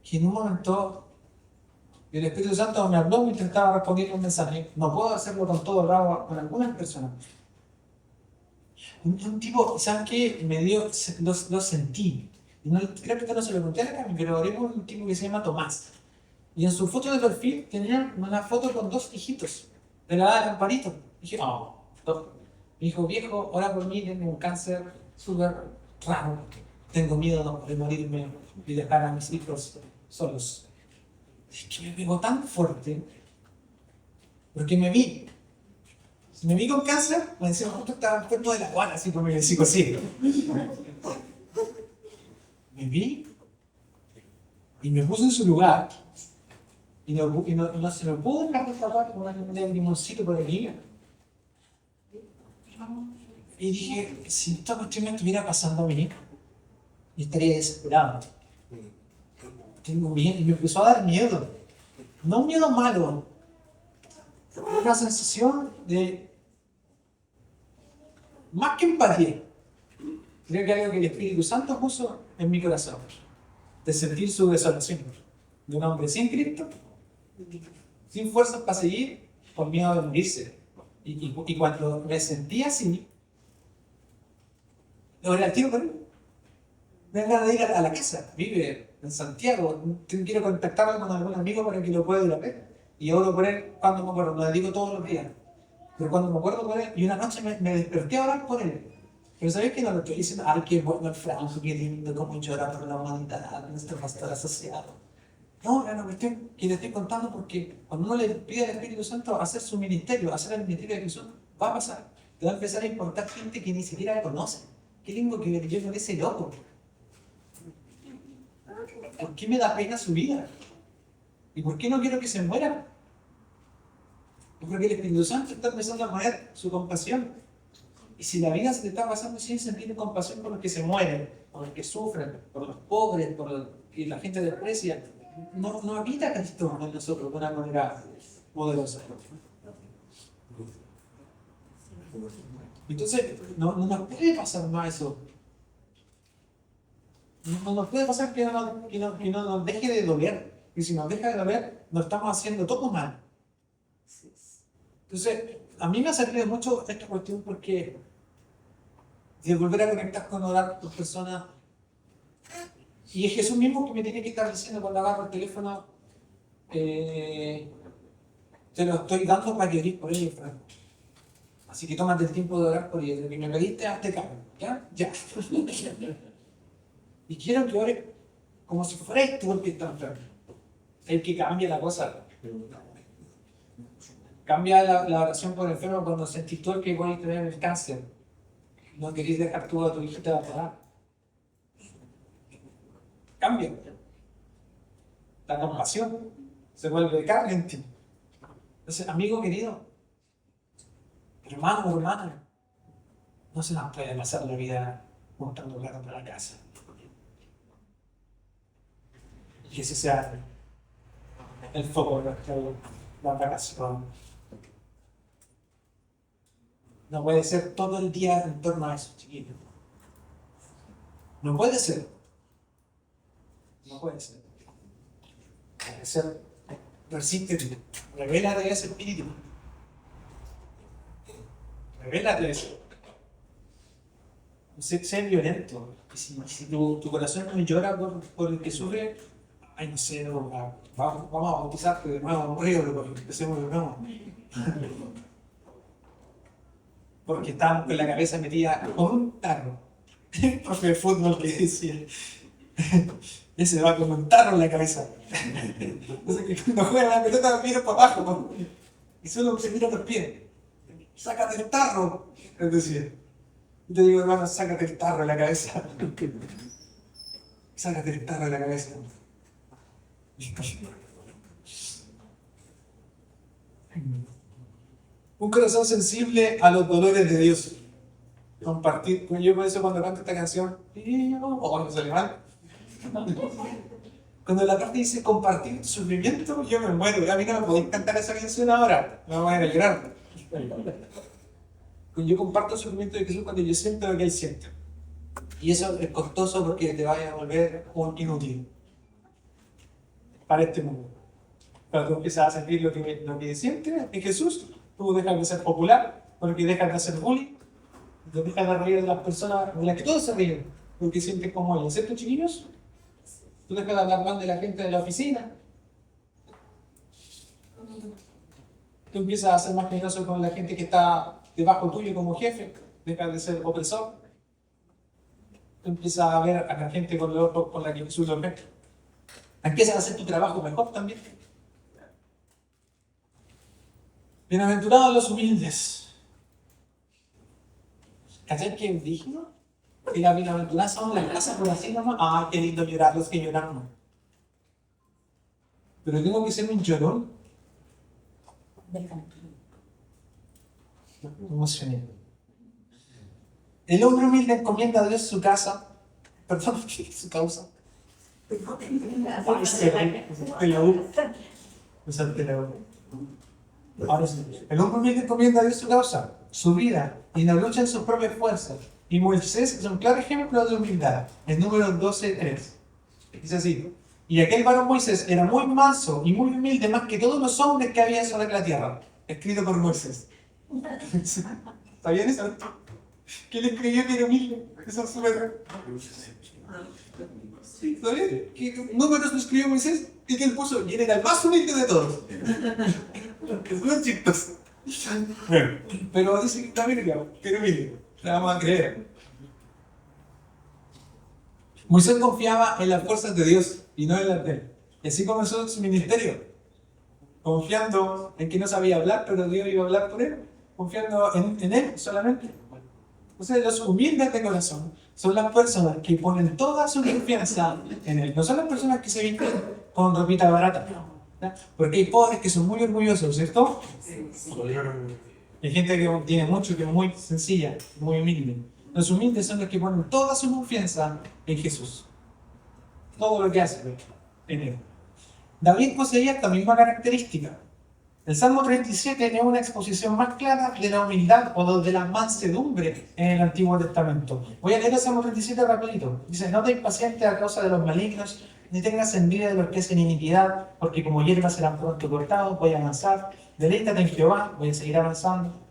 que en un momento el Espíritu Santo me habló, me intentaba responder un mensaje. No puedo hacerlo con todo bravo con algunas personas. Un tipo, ¿sabes qué? Lo sentí. No, creo que no se lo conté a la Cami, pero era un tipo que se llama Tomás. Y en su foto de perfil tenía una foto con 2 hijitos de la edad de Amparito. Dije, oh, me dijo, viejo, ora por mí, tengo un cáncer súper raro. Tengo miedo de morirme y dejar a mis hijos solos. Es que me pegó tan fuerte, porque me vi con cáncer, me decían, justo estaba enfermo de la guana, así como me decía así. Me vi y me puse en su lugar y no se me pudo dejar de tapar con un limoncito por aquí. Y dije, si esta cuestión me estuviera pasando a mí, yo estaría desesperado. Tengo miedo, y me empezó a dar miedo. No un miedo malo, una sensación de más que empatía. Creo que algo que el Espíritu Santo puso en mi corazón, de sentir su desolación. De un hombre sin Cristo, sin fuerzas para seguir, con miedo de morirse. Y cuando me sentí así, logré al tiro con él. Me dan ganas de ir a la casa, vive en Santiago, quiero contactarlo con algún amigo para que lo pueda ir a ver. Y oro por él cuando me acuerdo, lo digo todos los días. Pero cuando me acuerdo por él, y una noche me desperté a orar por él. Pero ¿sabéis que no lo estoy diciendo? Ay, qué bueno el Franco, qué lindo, cómo llora por la humanidad, nuestro pastor asociado. No, es una cuestión que le estoy contando porque cuando uno le pide al Espíritu Santo hacer su ministerio, hacer el ministerio de Jesús, va a pasar. Te va a empezar a importar gente que ni siquiera conoce. Qué lindo que yo con ese loco. ¿Por qué me da pena su vida? ¿Y por qué no quiero que se muera? Porque el Espíritu Santo está empezando a mover su compasión. Y si la vida se te está pasando sin sentir compasión por los que se mueren, por los que sufren, por los pobres, por los que la gente desprecia, no habita Cristo en nosotros de una manera poderosa. Entonces, no nos puede pasar más eso. No nos puede pasar que no nos deje de doler. Y si nos deja de doler, nos estamos haciendo todo mal. Entonces, a mí me ha servido mucho esta cuestión porque de volver a conectar con orar por personas. Y es Jesús mismo que me tiene que estar diciendo cuando agarro el teléfono, te lo estoy dando para que ores por ellos, Franco. Así que tómate el tiempo de orar por ellos. Desde que me pediste, hazte cargo. ¿Ya? Ya. Y quiero que ores como si fueras tú el que está enfermo. El que cambia la cosa. Cambia la oración por el enfermo cuando sentís tú el que voy a tener el cáncer. No querés dejar tú a tu hijita orar. Cambia. La compasión se vuelve carne en ti. Entonces, amigo querido, hermano o hermana, no se nos puede pasar la vida montando plata para la casa. Y que ese sea el foco de la vacación. No puede ser todo el día en torno a eso, chiquillos. No puede ser. No puede ser. Puede ser. Resístete. Revélate ese espíritu. Revélate eso. Sé violento. Y si tu corazón no llora por el que sufre, ay, no sé, no, vamos a bautizarte de nuevo a un río, porque empecemos de nuevo. Porque estábamos con la cabeza metida con un tarro. El profe de fútbol que decía, ese va con un tarro en la cabeza. Entonces que cuando juega la pelota mira para abajo, ¿no? Y solo se mira los pies. ¡Sácate el tarro! Es decir, y te digo, hermano, sácate el tarro de la cabeza. Sácate el tarro de la cabeza. Un corazón sensible a los dolores de Dios. Compartir. Yo por eso cuando canto esta canción, o cuando sale mal, cuando la parte dice compartir tu sufrimiento, yo me muero. A mí no me podéis cantar esa canción ahora. Me voy a llorar. Yo comparto el sufrimiento de Jesús cuando yo siento lo que Él siente. Y eso es costoso porque te vaya a volver un inútil para este mundo. Pero tú empiezas a sentir lo que sientes en Jesús, tú dejas de ser popular, porque dejas de hacer bullying, te dejas de reír de las personas de las que todos se ríen, porque sientes como ellos. ¿Cierto, chiquillos? Tú dejas de hablar mal de la gente de la oficina. Tú empiezas a ser más generoso con la gente que está debajo tuyo como jefe, dejas de ser opresor. Tú empiezas a ver a la gente con los ojos con la que Jesús los ve. Empiezas a hacer tu trabajo mejor también. Bienaventurados los humildes. ¿Cachai que es digno? Y la bienaventuranza son las casas por así nomás. Ah, qué lindo llorar los que lloramos. Pero tengo que ser un llorón. Me emocioné. El hombre humilde encomienda a Dios su casa. Perdón, su causa. Ahora sí. El hombre humilde encomienda a Dios su causa, su vida, y no lucha en sus propias fuerzas. Y Moisés es un claro ejemplo de humildad. En Números 12:3. Dice así: y aquel varón Moisés era muy manso y muy humilde, más que todos los hombres que había sobre la tierra. Escrito por Moisés. ¿Está bien eso? ¿Quién escribió que era humilde? Eso es súper... ¿Está bien? ¿Qué números lo escribió Moisés? ¿Y que él puso? Y él era el más humilde de todos. Es muy chistoso. Bueno, pero dice que está bien, que era humilde. Le vamos a creer. Moisés confiaba en las fuerzas de Dios y no en las de él. Y así comenzó su ministerio. Confiando en que no sabía hablar, pero Dios iba a hablar por él. Confiando en él solamente. Entonces, los humildes de corazón son las personas que ponen toda su confianza en él. No son las personas que se visten con ropita barata. ¿Ya? Porque hay pobres que son muy orgullosos, ¿cierto? Hay gente que tiene mucho, que es muy sencilla, muy humilde. Los humildes son los que ponen toda su confianza en Jesús. Todo lo que hacen en él. David poseía esta misma característica. El Salmo 37 es una exposición más clara de la humildad o de la mansedumbre en el Antiguo Testamento. Voy a leer el Salmo 37 rapidito. Dice: no te impacientes a causa de los malignos, ni tengas envidia de los que hacen iniquidad, porque como hierbas serán pronto cortados. Voy a avanzar. Deleítate en Jehová, voy a seguir avanzando.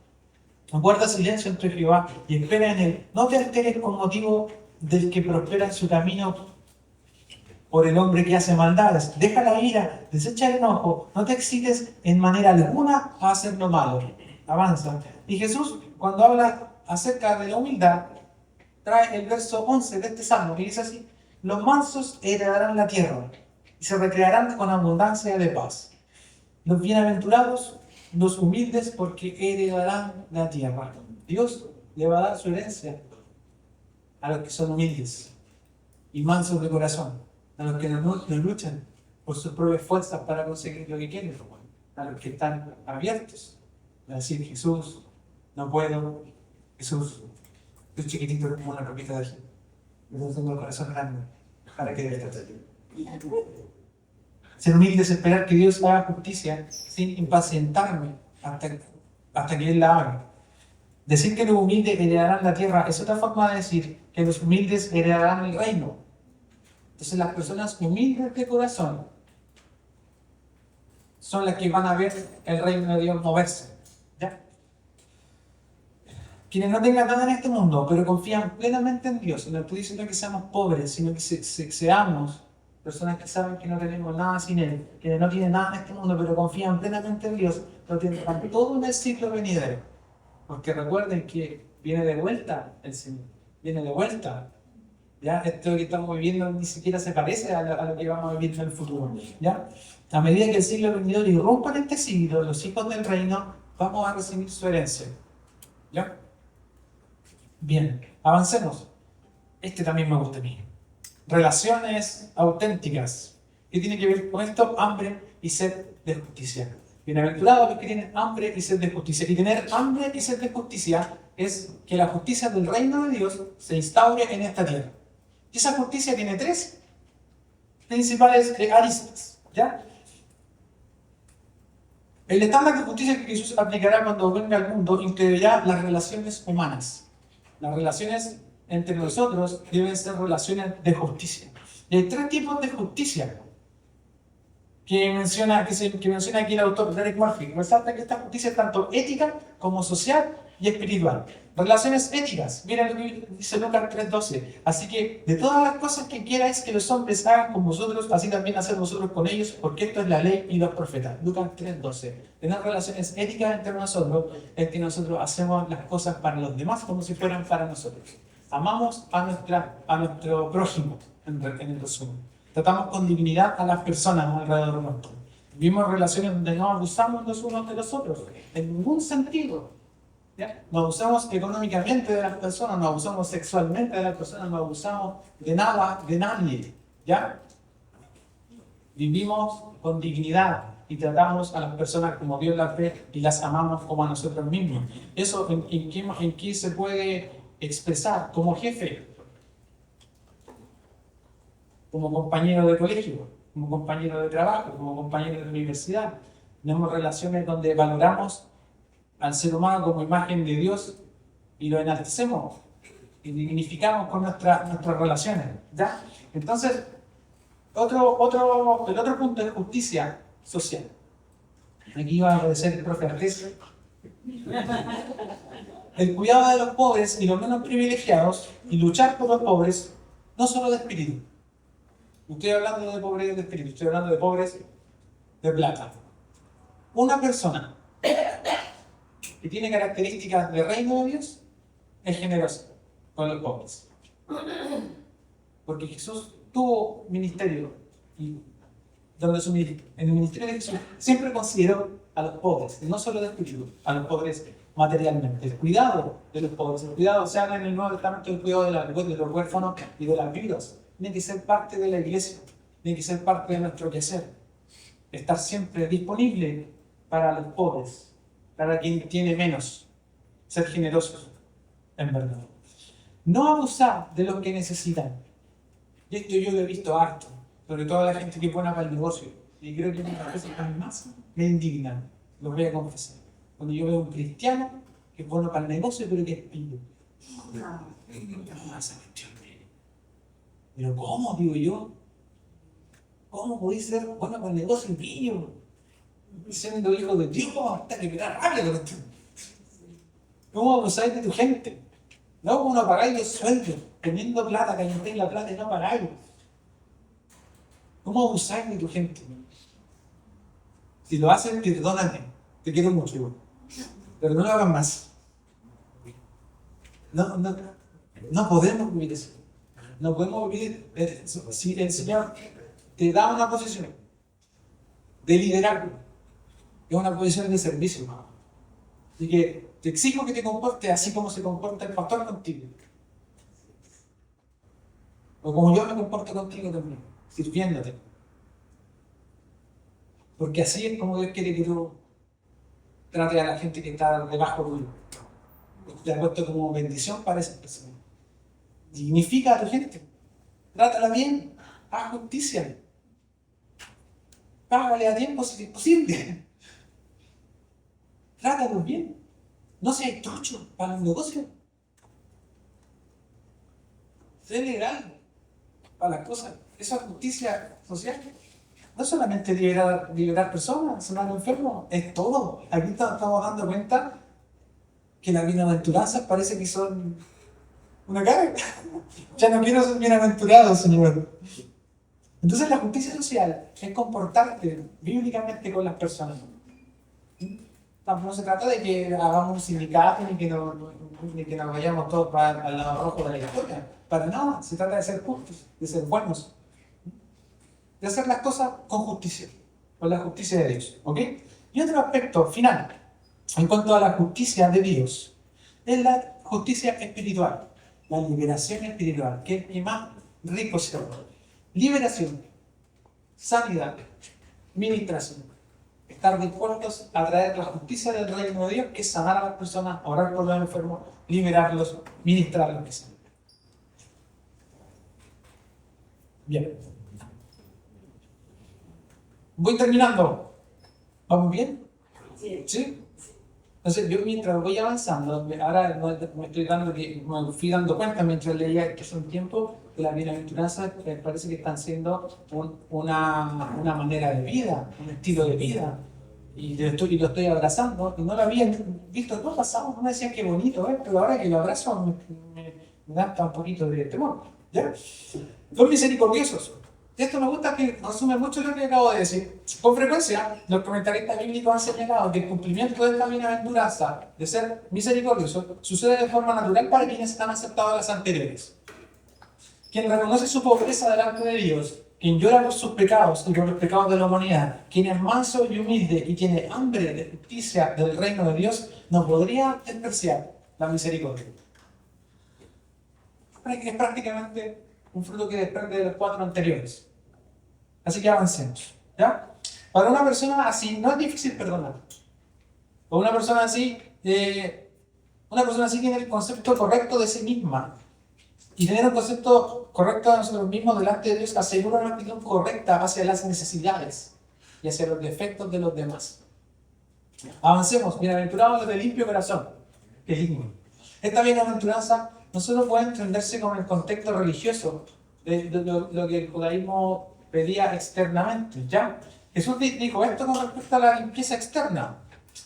Guarda silencio entre Jehová y espera en él. No te alteres con motivo del que prospera en su camino, por el hombre que hace maldades. Deja la ira, desecha el enojo, no te excites en manera alguna a hacer lo malo. Avanza. Y Jesús, cuando habla acerca de la humildad, trae el verso 11 de este salmo, que dice así: los mansos heredarán la tierra y se recrearán con abundancia de paz. Los bienaventurados, los humildes, porque heredarán la tierra. Dios le va a dar su herencia a los que son humildes y mansos de corazón, a los que no luchan por sus propias fuerzas para conseguir lo que quieren, a los que están abiertos a decir: Jesús, no puedo, Jesús, soy chiquitito como una ropita de gente, yo tengo el corazón grande para que debes. Ser humilde es esperar que Dios haga justicia sin impacientarme hasta que Él la haga. Decir que los humildes heredarán la tierra es otra forma de decir que los humildes heredarán el reino. Entonces, las personas humildes de corazón son las que van a ver el reino de Dios moverse. ¿Ya? quienes no tengan nada en este mundo, pero confían plenamente en Dios. No estoy diciendo que seamos pobres, sino que seamos personas que saben que no tenemos nada sin Él, quienes no tienen nada en este mundo, pero confían plenamente en Dios, lo tendrán todo en el ciclo venidero. Porque recuerden que viene de vuelta el Señor, viene de vuelta. ¿Ya? Esto que estamos viviendo ni siquiera se parece a lo que vamos a vivir en el futuro. ¿Ya? A medida que el siglo venidero irrumpa en este siglo, los hijos del reino vamos a recibir su herencia. ¿Ya? Bien, avancemos. Este también me gusta a mí. Relaciones auténticas. ¿Qué tiene que ver con esto? Hambre y sed de justicia. Bienaventurados los que tienen hambre y sed de justicia. Y tener hambre y sed de justicia es que la justicia del reino de Dios se instaure en esta tierra. Y esa justicia tiene tres principales aristas. ¿Ya? El estándar de justicia que Jesús aplicará cuando venga al mundo incluirá las relaciones humanas. Las relaciones entre nosotros deben ser relaciones de justicia. Y hay tres tipos de justicia que menciona aquí el autor Derek Murphy. Resalta que esta justicia es tanto ética como social y espiritual. Relaciones éticas. Miren lo que dice Lucas 3:12. Así que de todas las cosas que queráis que los hombres hagan con vosotros, así también haced vosotros con ellos, porque esto es la ley y los profetas. Lucas 3:12. Tener relaciones éticas entre nosotros es que nosotros hacemos las cosas para los demás como si fueran para nosotros. Amamos a nuestro prójimo, en el resumen. Tratamos con dignidad a las personas alrededor nuestro. Vivimos relaciones donde no abusamos los unos de los otros, en ningún sentido. ¿Ya? No abusamos económicamente de las personas, no abusamos sexualmente de las personas, no abusamos de nada, de nadie. ¿Ya? Vivimos con dignidad y tratamos a las personas como Dios las ve y las amamos como a nosotros mismos. ¿Eso en qué se puede expresar? Como jefe, como compañero de colegio, como compañero de trabajo, como compañero de universidad. Tenemos relaciones donde valoramos al ser humano como imagen de Dios y lo enaltecemos y dignificamos con nuestras relaciones. ¿Ya? Entonces, el otro punto es justicia social. Aquí va a aparecer el profe Artés. El cuidado de los pobres y los menos privilegiados y luchar por los pobres, no solo de espíritu. No estoy hablando de pobres de espíritu, estoy hablando de pobres de plata. Una persona que tiene características de reino de Dios es generosa con los pobres. Porque Jesús tuvo ministerio y en el ministerio de Jesús siempre consideró a los pobres, no solo de espíritu, a los pobres materialmente. El cuidado de los pobres, el cuidado se habla en el Nuevo Testamento del cuidado de los huérfanos y de las viudas. Tiene que ser parte de la iglesia, tiene que ser parte de nuestro quehacer. Estar siempre disponible para los pobres, para quien tiene menos. Ser generosos, en verdad. No abusar de los que necesitan. Y esto yo lo he visto harto, sobre todo a la gente que es buena para el negocio. Y creo que muchas veces más me indignan, los voy a confesar. Cuando yo veo a un cristiano que es bueno para el negocio, pero que es pillo. Esa cuestión. Pero ¿cómo? Digo yo. ¿Cómo podéis ser bueno para el negocio y pillo? Siendo hijo de Dios, hasta que me da rabia con esto. ¿Cómo abusáis de tu gente? No, como no pagáis los sueldos, teniendo plata, calentéis la plata y no pagáis. ¿Cómo abusáis de tu gente? Si lo hacen, perdóname, te quiero mucho, pero no lo hagan más. No podemos vivir eso. No podemos vivir. Si el Señor te da una posición de liderazgo, es una posición de servicio. Así que te exijo que te comportes así como se comporta el pastor contigo. O como yo me comporto contigo también, sirviéndote. Porque así es como Dios quiere que tú trates a la gente que está debajo tuyo. Te ha puesto como bendición para esa persona. Dignifica a tu gente. Trátala bien. Haz justicia. Págale a tiempo si es posible. Trátalos bien. No seas trucho para los negocios. Sé legal para las cosas. Esa justicia social no solamente liberar personas, sanar enfermos, es todo. Aquí estamos dando cuenta que las bienaventuranzas parece que son una carga. Ya no quiero ser bienaventurado, Señor. Entonces la justicia social es comportarte bíblicamente con las personas. No se trata de que hagamos un sindicato ni que nos vayamos todos para al lado rojo de la historia. Para nada, se trata de ser justos, de ser buenos, de hacer las cosas con justicia, con la justicia de Dios. ¿Ok? Y otro aspecto final, en cuanto a la justicia de Dios, es la justicia espiritual, la liberación espiritual, que es mi más rico ser. Liberación, sanidad, ministración. Estar dispuestos a traer la justicia del reino de Dios, que es sanar a las personas, orar por los enfermos, liberarlos, ministrarlos. Bien. Voy terminando. ¿Vamos bien? ¿Sí? Entonces, yo mientras voy avanzando, ahora me fui dando cuenta mientras leía que hace un tiempo que las bienaventuranzas parece que están siendo una manera de vida, un estilo de vida. Y lo estoy abrazando, y no lo había visto, no pasamos, no me decían qué bonito, pero ahora que lo abrazo me da hasta un poquito de temor. ¿Ya? Los misericordiosos. Esto me gusta que resume mucho lo que acabo de decir. Con frecuencia, los comentaristas bíblicos han señalado que el cumplimiento de esta bienaventuranza de ser misericordioso sucede de forma natural para quienes han aceptado las anteriores. Quien reconoce su pobreza delante de Dios, quien llora por sus pecados y por los pecados de la humanidad, quien es manso y humilde y tiene hambre de justicia del reino de Dios, no podría despreciar la misericordia. Es prácticamente un fruto que desprende de los 4 anteriores. Así que avancemos. ¿Ya? Para una persona así, no es difícil perdonar. Para una persona así tiene el concepto correcto de sí misma. Y tener un concepto correcto de nosotros mismos delante de Dios asegura una actitud correcta hacia las necesidades y hacia los defectos de los demás. Avancemos. Bienaventurados los de limpio corazón. Qué lindo. Esta bienaventuranza no solo puede entenderse con el contexto religioso de lo que el judaísmo pedía externamente. ¿Ya? Jesús dijo esto con respecto a la limpieza externa.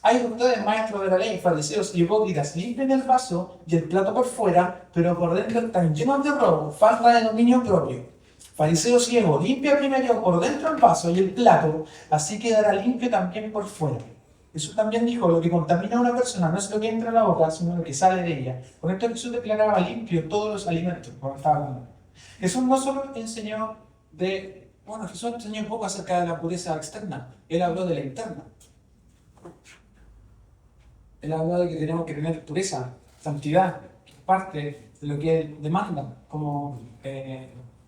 Hay ustedes, maestros de la ley, fariseos y hipócritas, limpian el vaso y el plato por fuera, pero por dentro están llenos de robo, falta de dominio propio. Fariseo ciego, limpia primero por dentro el vaso y el plato, así quedará limpio también por fuera. Jesús también dijo, lo que contamina a una persona no es lo que entra a la boca, sino lo que sale de ella. Con esto Jesús declaraba limpio todos los alimentos, como estaba hablando. Jesús no solo enseñó Jesús enseñó un poco acerca de la pureza externa, él habló de la interna. Él habló de que tenemos que tener pureza, santidad, que es parte de lo que él demanda como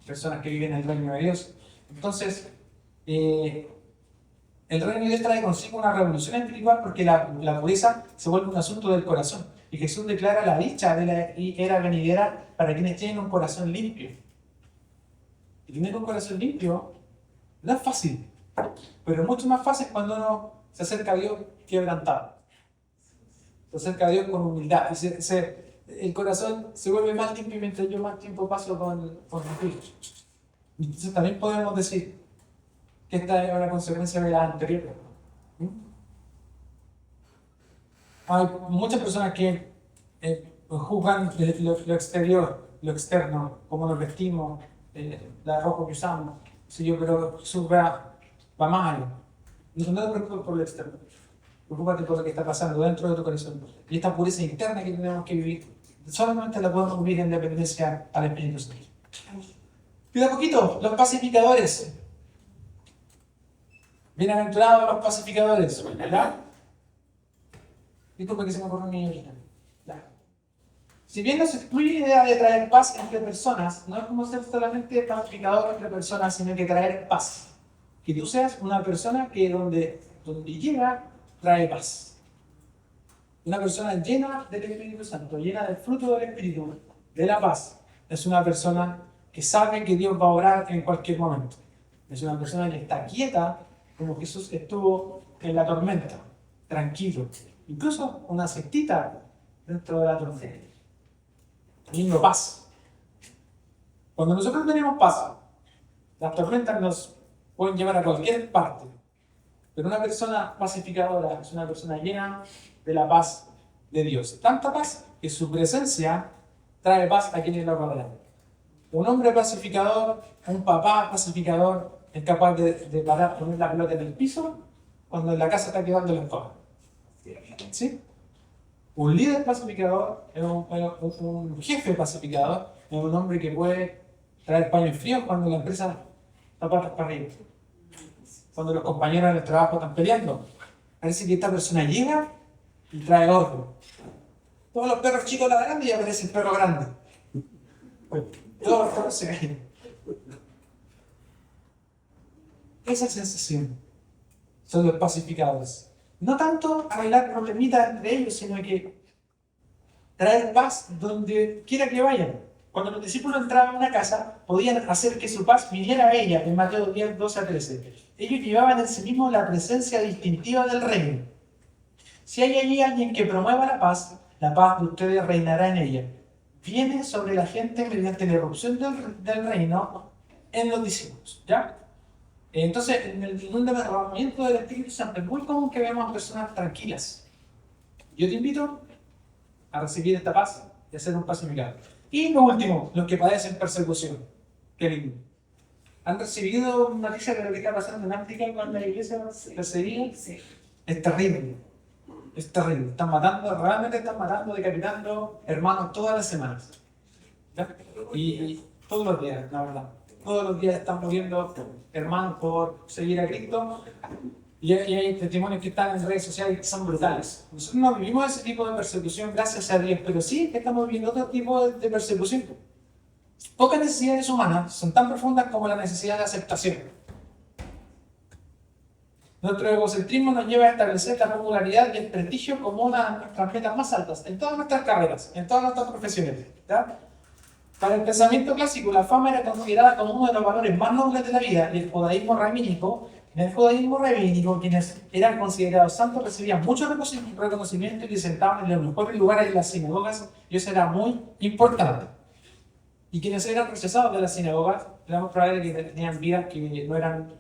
personas que viven en el reino de Dios. Entonces, el reino de Dios trae consigo una revolución espiritual porque la pureza se vuelve un asunto del corazón. Y Jesús declara la dicha de la era venidera para quienes tienen un corazón limpio. Y tener un corazón limpio no es fácil, pero es mucho más fácil cuando uno se acerca a Dios quebrantado. Se acerca a Dios con humildad. El corazón se vuelve más limpio mientras yo más tiempo paso con Dios. Entonces también podemos decir que esta es una consecuencia de la anterior. Hay muchas personas que juzgan lo exterior, lo externo, cómo nos vestimos, la ropa que usamos, pero Jesús va más allá. No te preocupes por lo externo, preocúpate por lo que está pasando dentro de tu corazón. Y esta pureza interna que tenemos que vivir, solamente la podemos vivir en dependencia al Espíritu Santo. Y de a poquito, los pacificadores. Bienaventurados los pacificadores, ¿verdad? Disculpe que se me ocurrió un niño ahorita. Si bien no se excluye la idea de traer paz entre personas, no es como ser solamente pacificador entre personas, sino que traer paz. Que tú seas una persona que donde llega, trae paz. Una persona llena del Espíritu Santo, llena del fruto del Espíritu, de la paz. Es una persona que sabe que Dios va a obrar en cualquier momento. Es una persona que está quieta, como Jesús estuvo en la tormenta, tranquilo. Incluso una sectita dentro de la tormenta. Teniendo paz. Cuando nosotros tenemos paz, las tormentas nos pueden llevar a cualquier parte. Pero una persona pacificadora es una persona llena de la paz de Dios. Tanta paz que su presencia trae paz a quienes lo rodean. Un hombre pacificador, un papá pacificador, es capaz de parar, poner la pelota en el piso cuando en la casa está quedando la escoba. ¿Sí? Un líder pacificador, un jefe pacificador, es un hombre que puede traer paños fríos cuando la empresa está patas para arriba. Cuando los compañeros del trabajo están peleando. Parece que esta persona llega y trae orden. Todos los perros chicos ladrando y aparece el perro grande. Todos los perros se caen. Esa sensación son los pacificadores. No tanto arreglar problemitas entre ellos, sino que traer paz donde quiera que vayan. Cuando los discípulos entraban a una casa, podían hacer que su paz viniera a ella, en Mateo 10, 12 a 13. Ellos llevaban en sí mismos la presencia distintiva del reino. Si hay allí alguien que promueva la paz de ustedes reinará en ella. Viene sobre la gente mediante la irrupción del reino en los discípulos. ¿Ya? Entonces, en un derramamiento del Espíritu Santo es muy común que veamos personas tranquilas. Yo te invito a recibir esta paz y a ser un pacificador. Y lo último, los que padecen persecución. Qué lindo. ¿Han recibido noticias de lo que está pasando en África con la iglesia perseguida? Sí. Es terrible. Es terrible. Están matando, realmente están matando, decapitando hermanos todas las semanas. ¿Ya? Y todos los días, la verdad. Todos los días están muriendo hermanos por seguir a Cristo. Y hay testimonios que están en redes sociales que son brutales. Nosotros no vivimos ese tipo de persecución, gracias a Dios, pero sí estamos viviendo otro tipo de persecución. Pocas necesidades humanas son tan profundas como la necesidad de aceptación. Nuestro egocentrismo nos lleva a establecer la popularidad y el prestigio como una de nuestras metas más altas en todas nuestras carreras, en todas nuestras profesiones. ¿Ya? Para el pensamiento clásico, la fama era considerada como uno de los valores más nobles de la vida, y el judaísmo rabínico, quienes eran considerados santos recibían mucho reconocimiento y se sentaban en los mejores lugares de las sinagogas, y eso era muy importante. Y quienes eran rechazados de las sinagogas, era más probable que tenían vidas que no eran,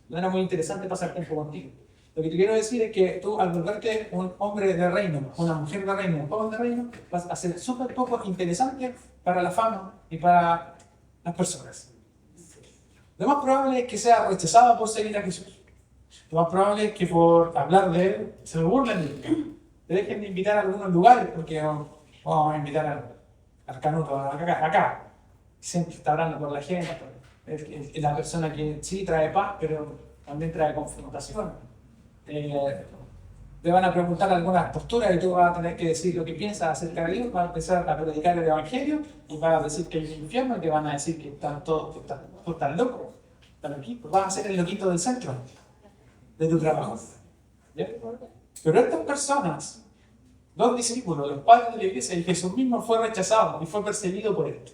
no era muy interesante pasar tiempo contigo. Lo que te quiero decir es que tú, al volverte un hombre de reino, una mujer de reino, un joven de reino, vas a ser súper poco interesante para la fama y para las personas. Lo más probable es que sea rechazado por seguir a Jesús. Lo más probable es que por hablar de Él se burlen de Él. Te dejen de invitar a algunos lugares, porque vamos a invitar al Canuto acá. Siempre está hablando por la gente. Es la persona que sí trae paz, pero también trae confrontación. Te van a preguntar algunas posturas y tú vas a tener que decir lo que piensas acerca de Dios, vas a empezar a predicar el Evangelio y vas a decir que hay un infierno y te van a decir que están todos están locos, están aquí, pues vas a ser el loquito del centro de tu trabajo. ¿Ya? Pero estas personas, los discípulos, los padres de la iglesia, y Jesús mismo fue rechazado y fue perseguido por esto.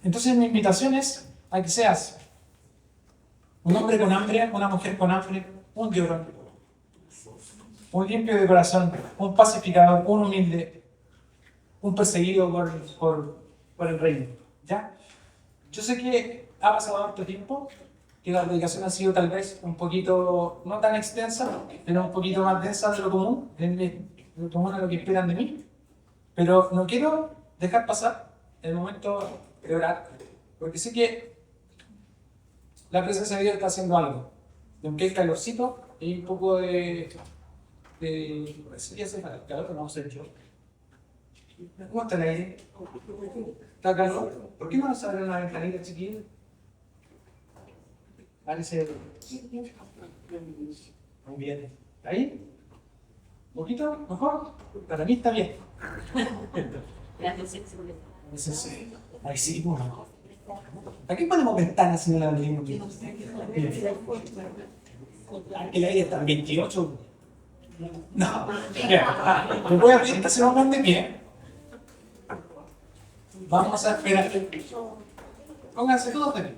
Entonces mi invitación es a que seas un hombre con hambre, una mujer con hambre, un llorón, un limpio de corazón, un pacificador, un humilde, un perseguido por el reino. ¿Ya? Yo sé que ha pasado harto tiempo, que la predicación ha sido tal vez un poquito, no tan extensa, pero un poquito más densa de lo común, de lo que esperan de mí. Pero no quiero dejar pasar el momento de orar, porque sé que la presencia de Dios está haciendo algo. Y aunque hay calorcito y un poco de ¿sí hace calor? No sé yo. ¿Cómo está el aire? ¿Está calor? ¿Por qué no nos abren una ventanita chiquilla? Parece muy bien. ¿Ahí? ¿Un poquito? ¿Mejor? Para mí está bien. Ahí sí, bueno. ¿Aquí ponemos ventanas si no la abrimos? El aire está en 28. No. Me voy a abrir esta semana de pie. Vamos a esperar. Pónganse todos de pie.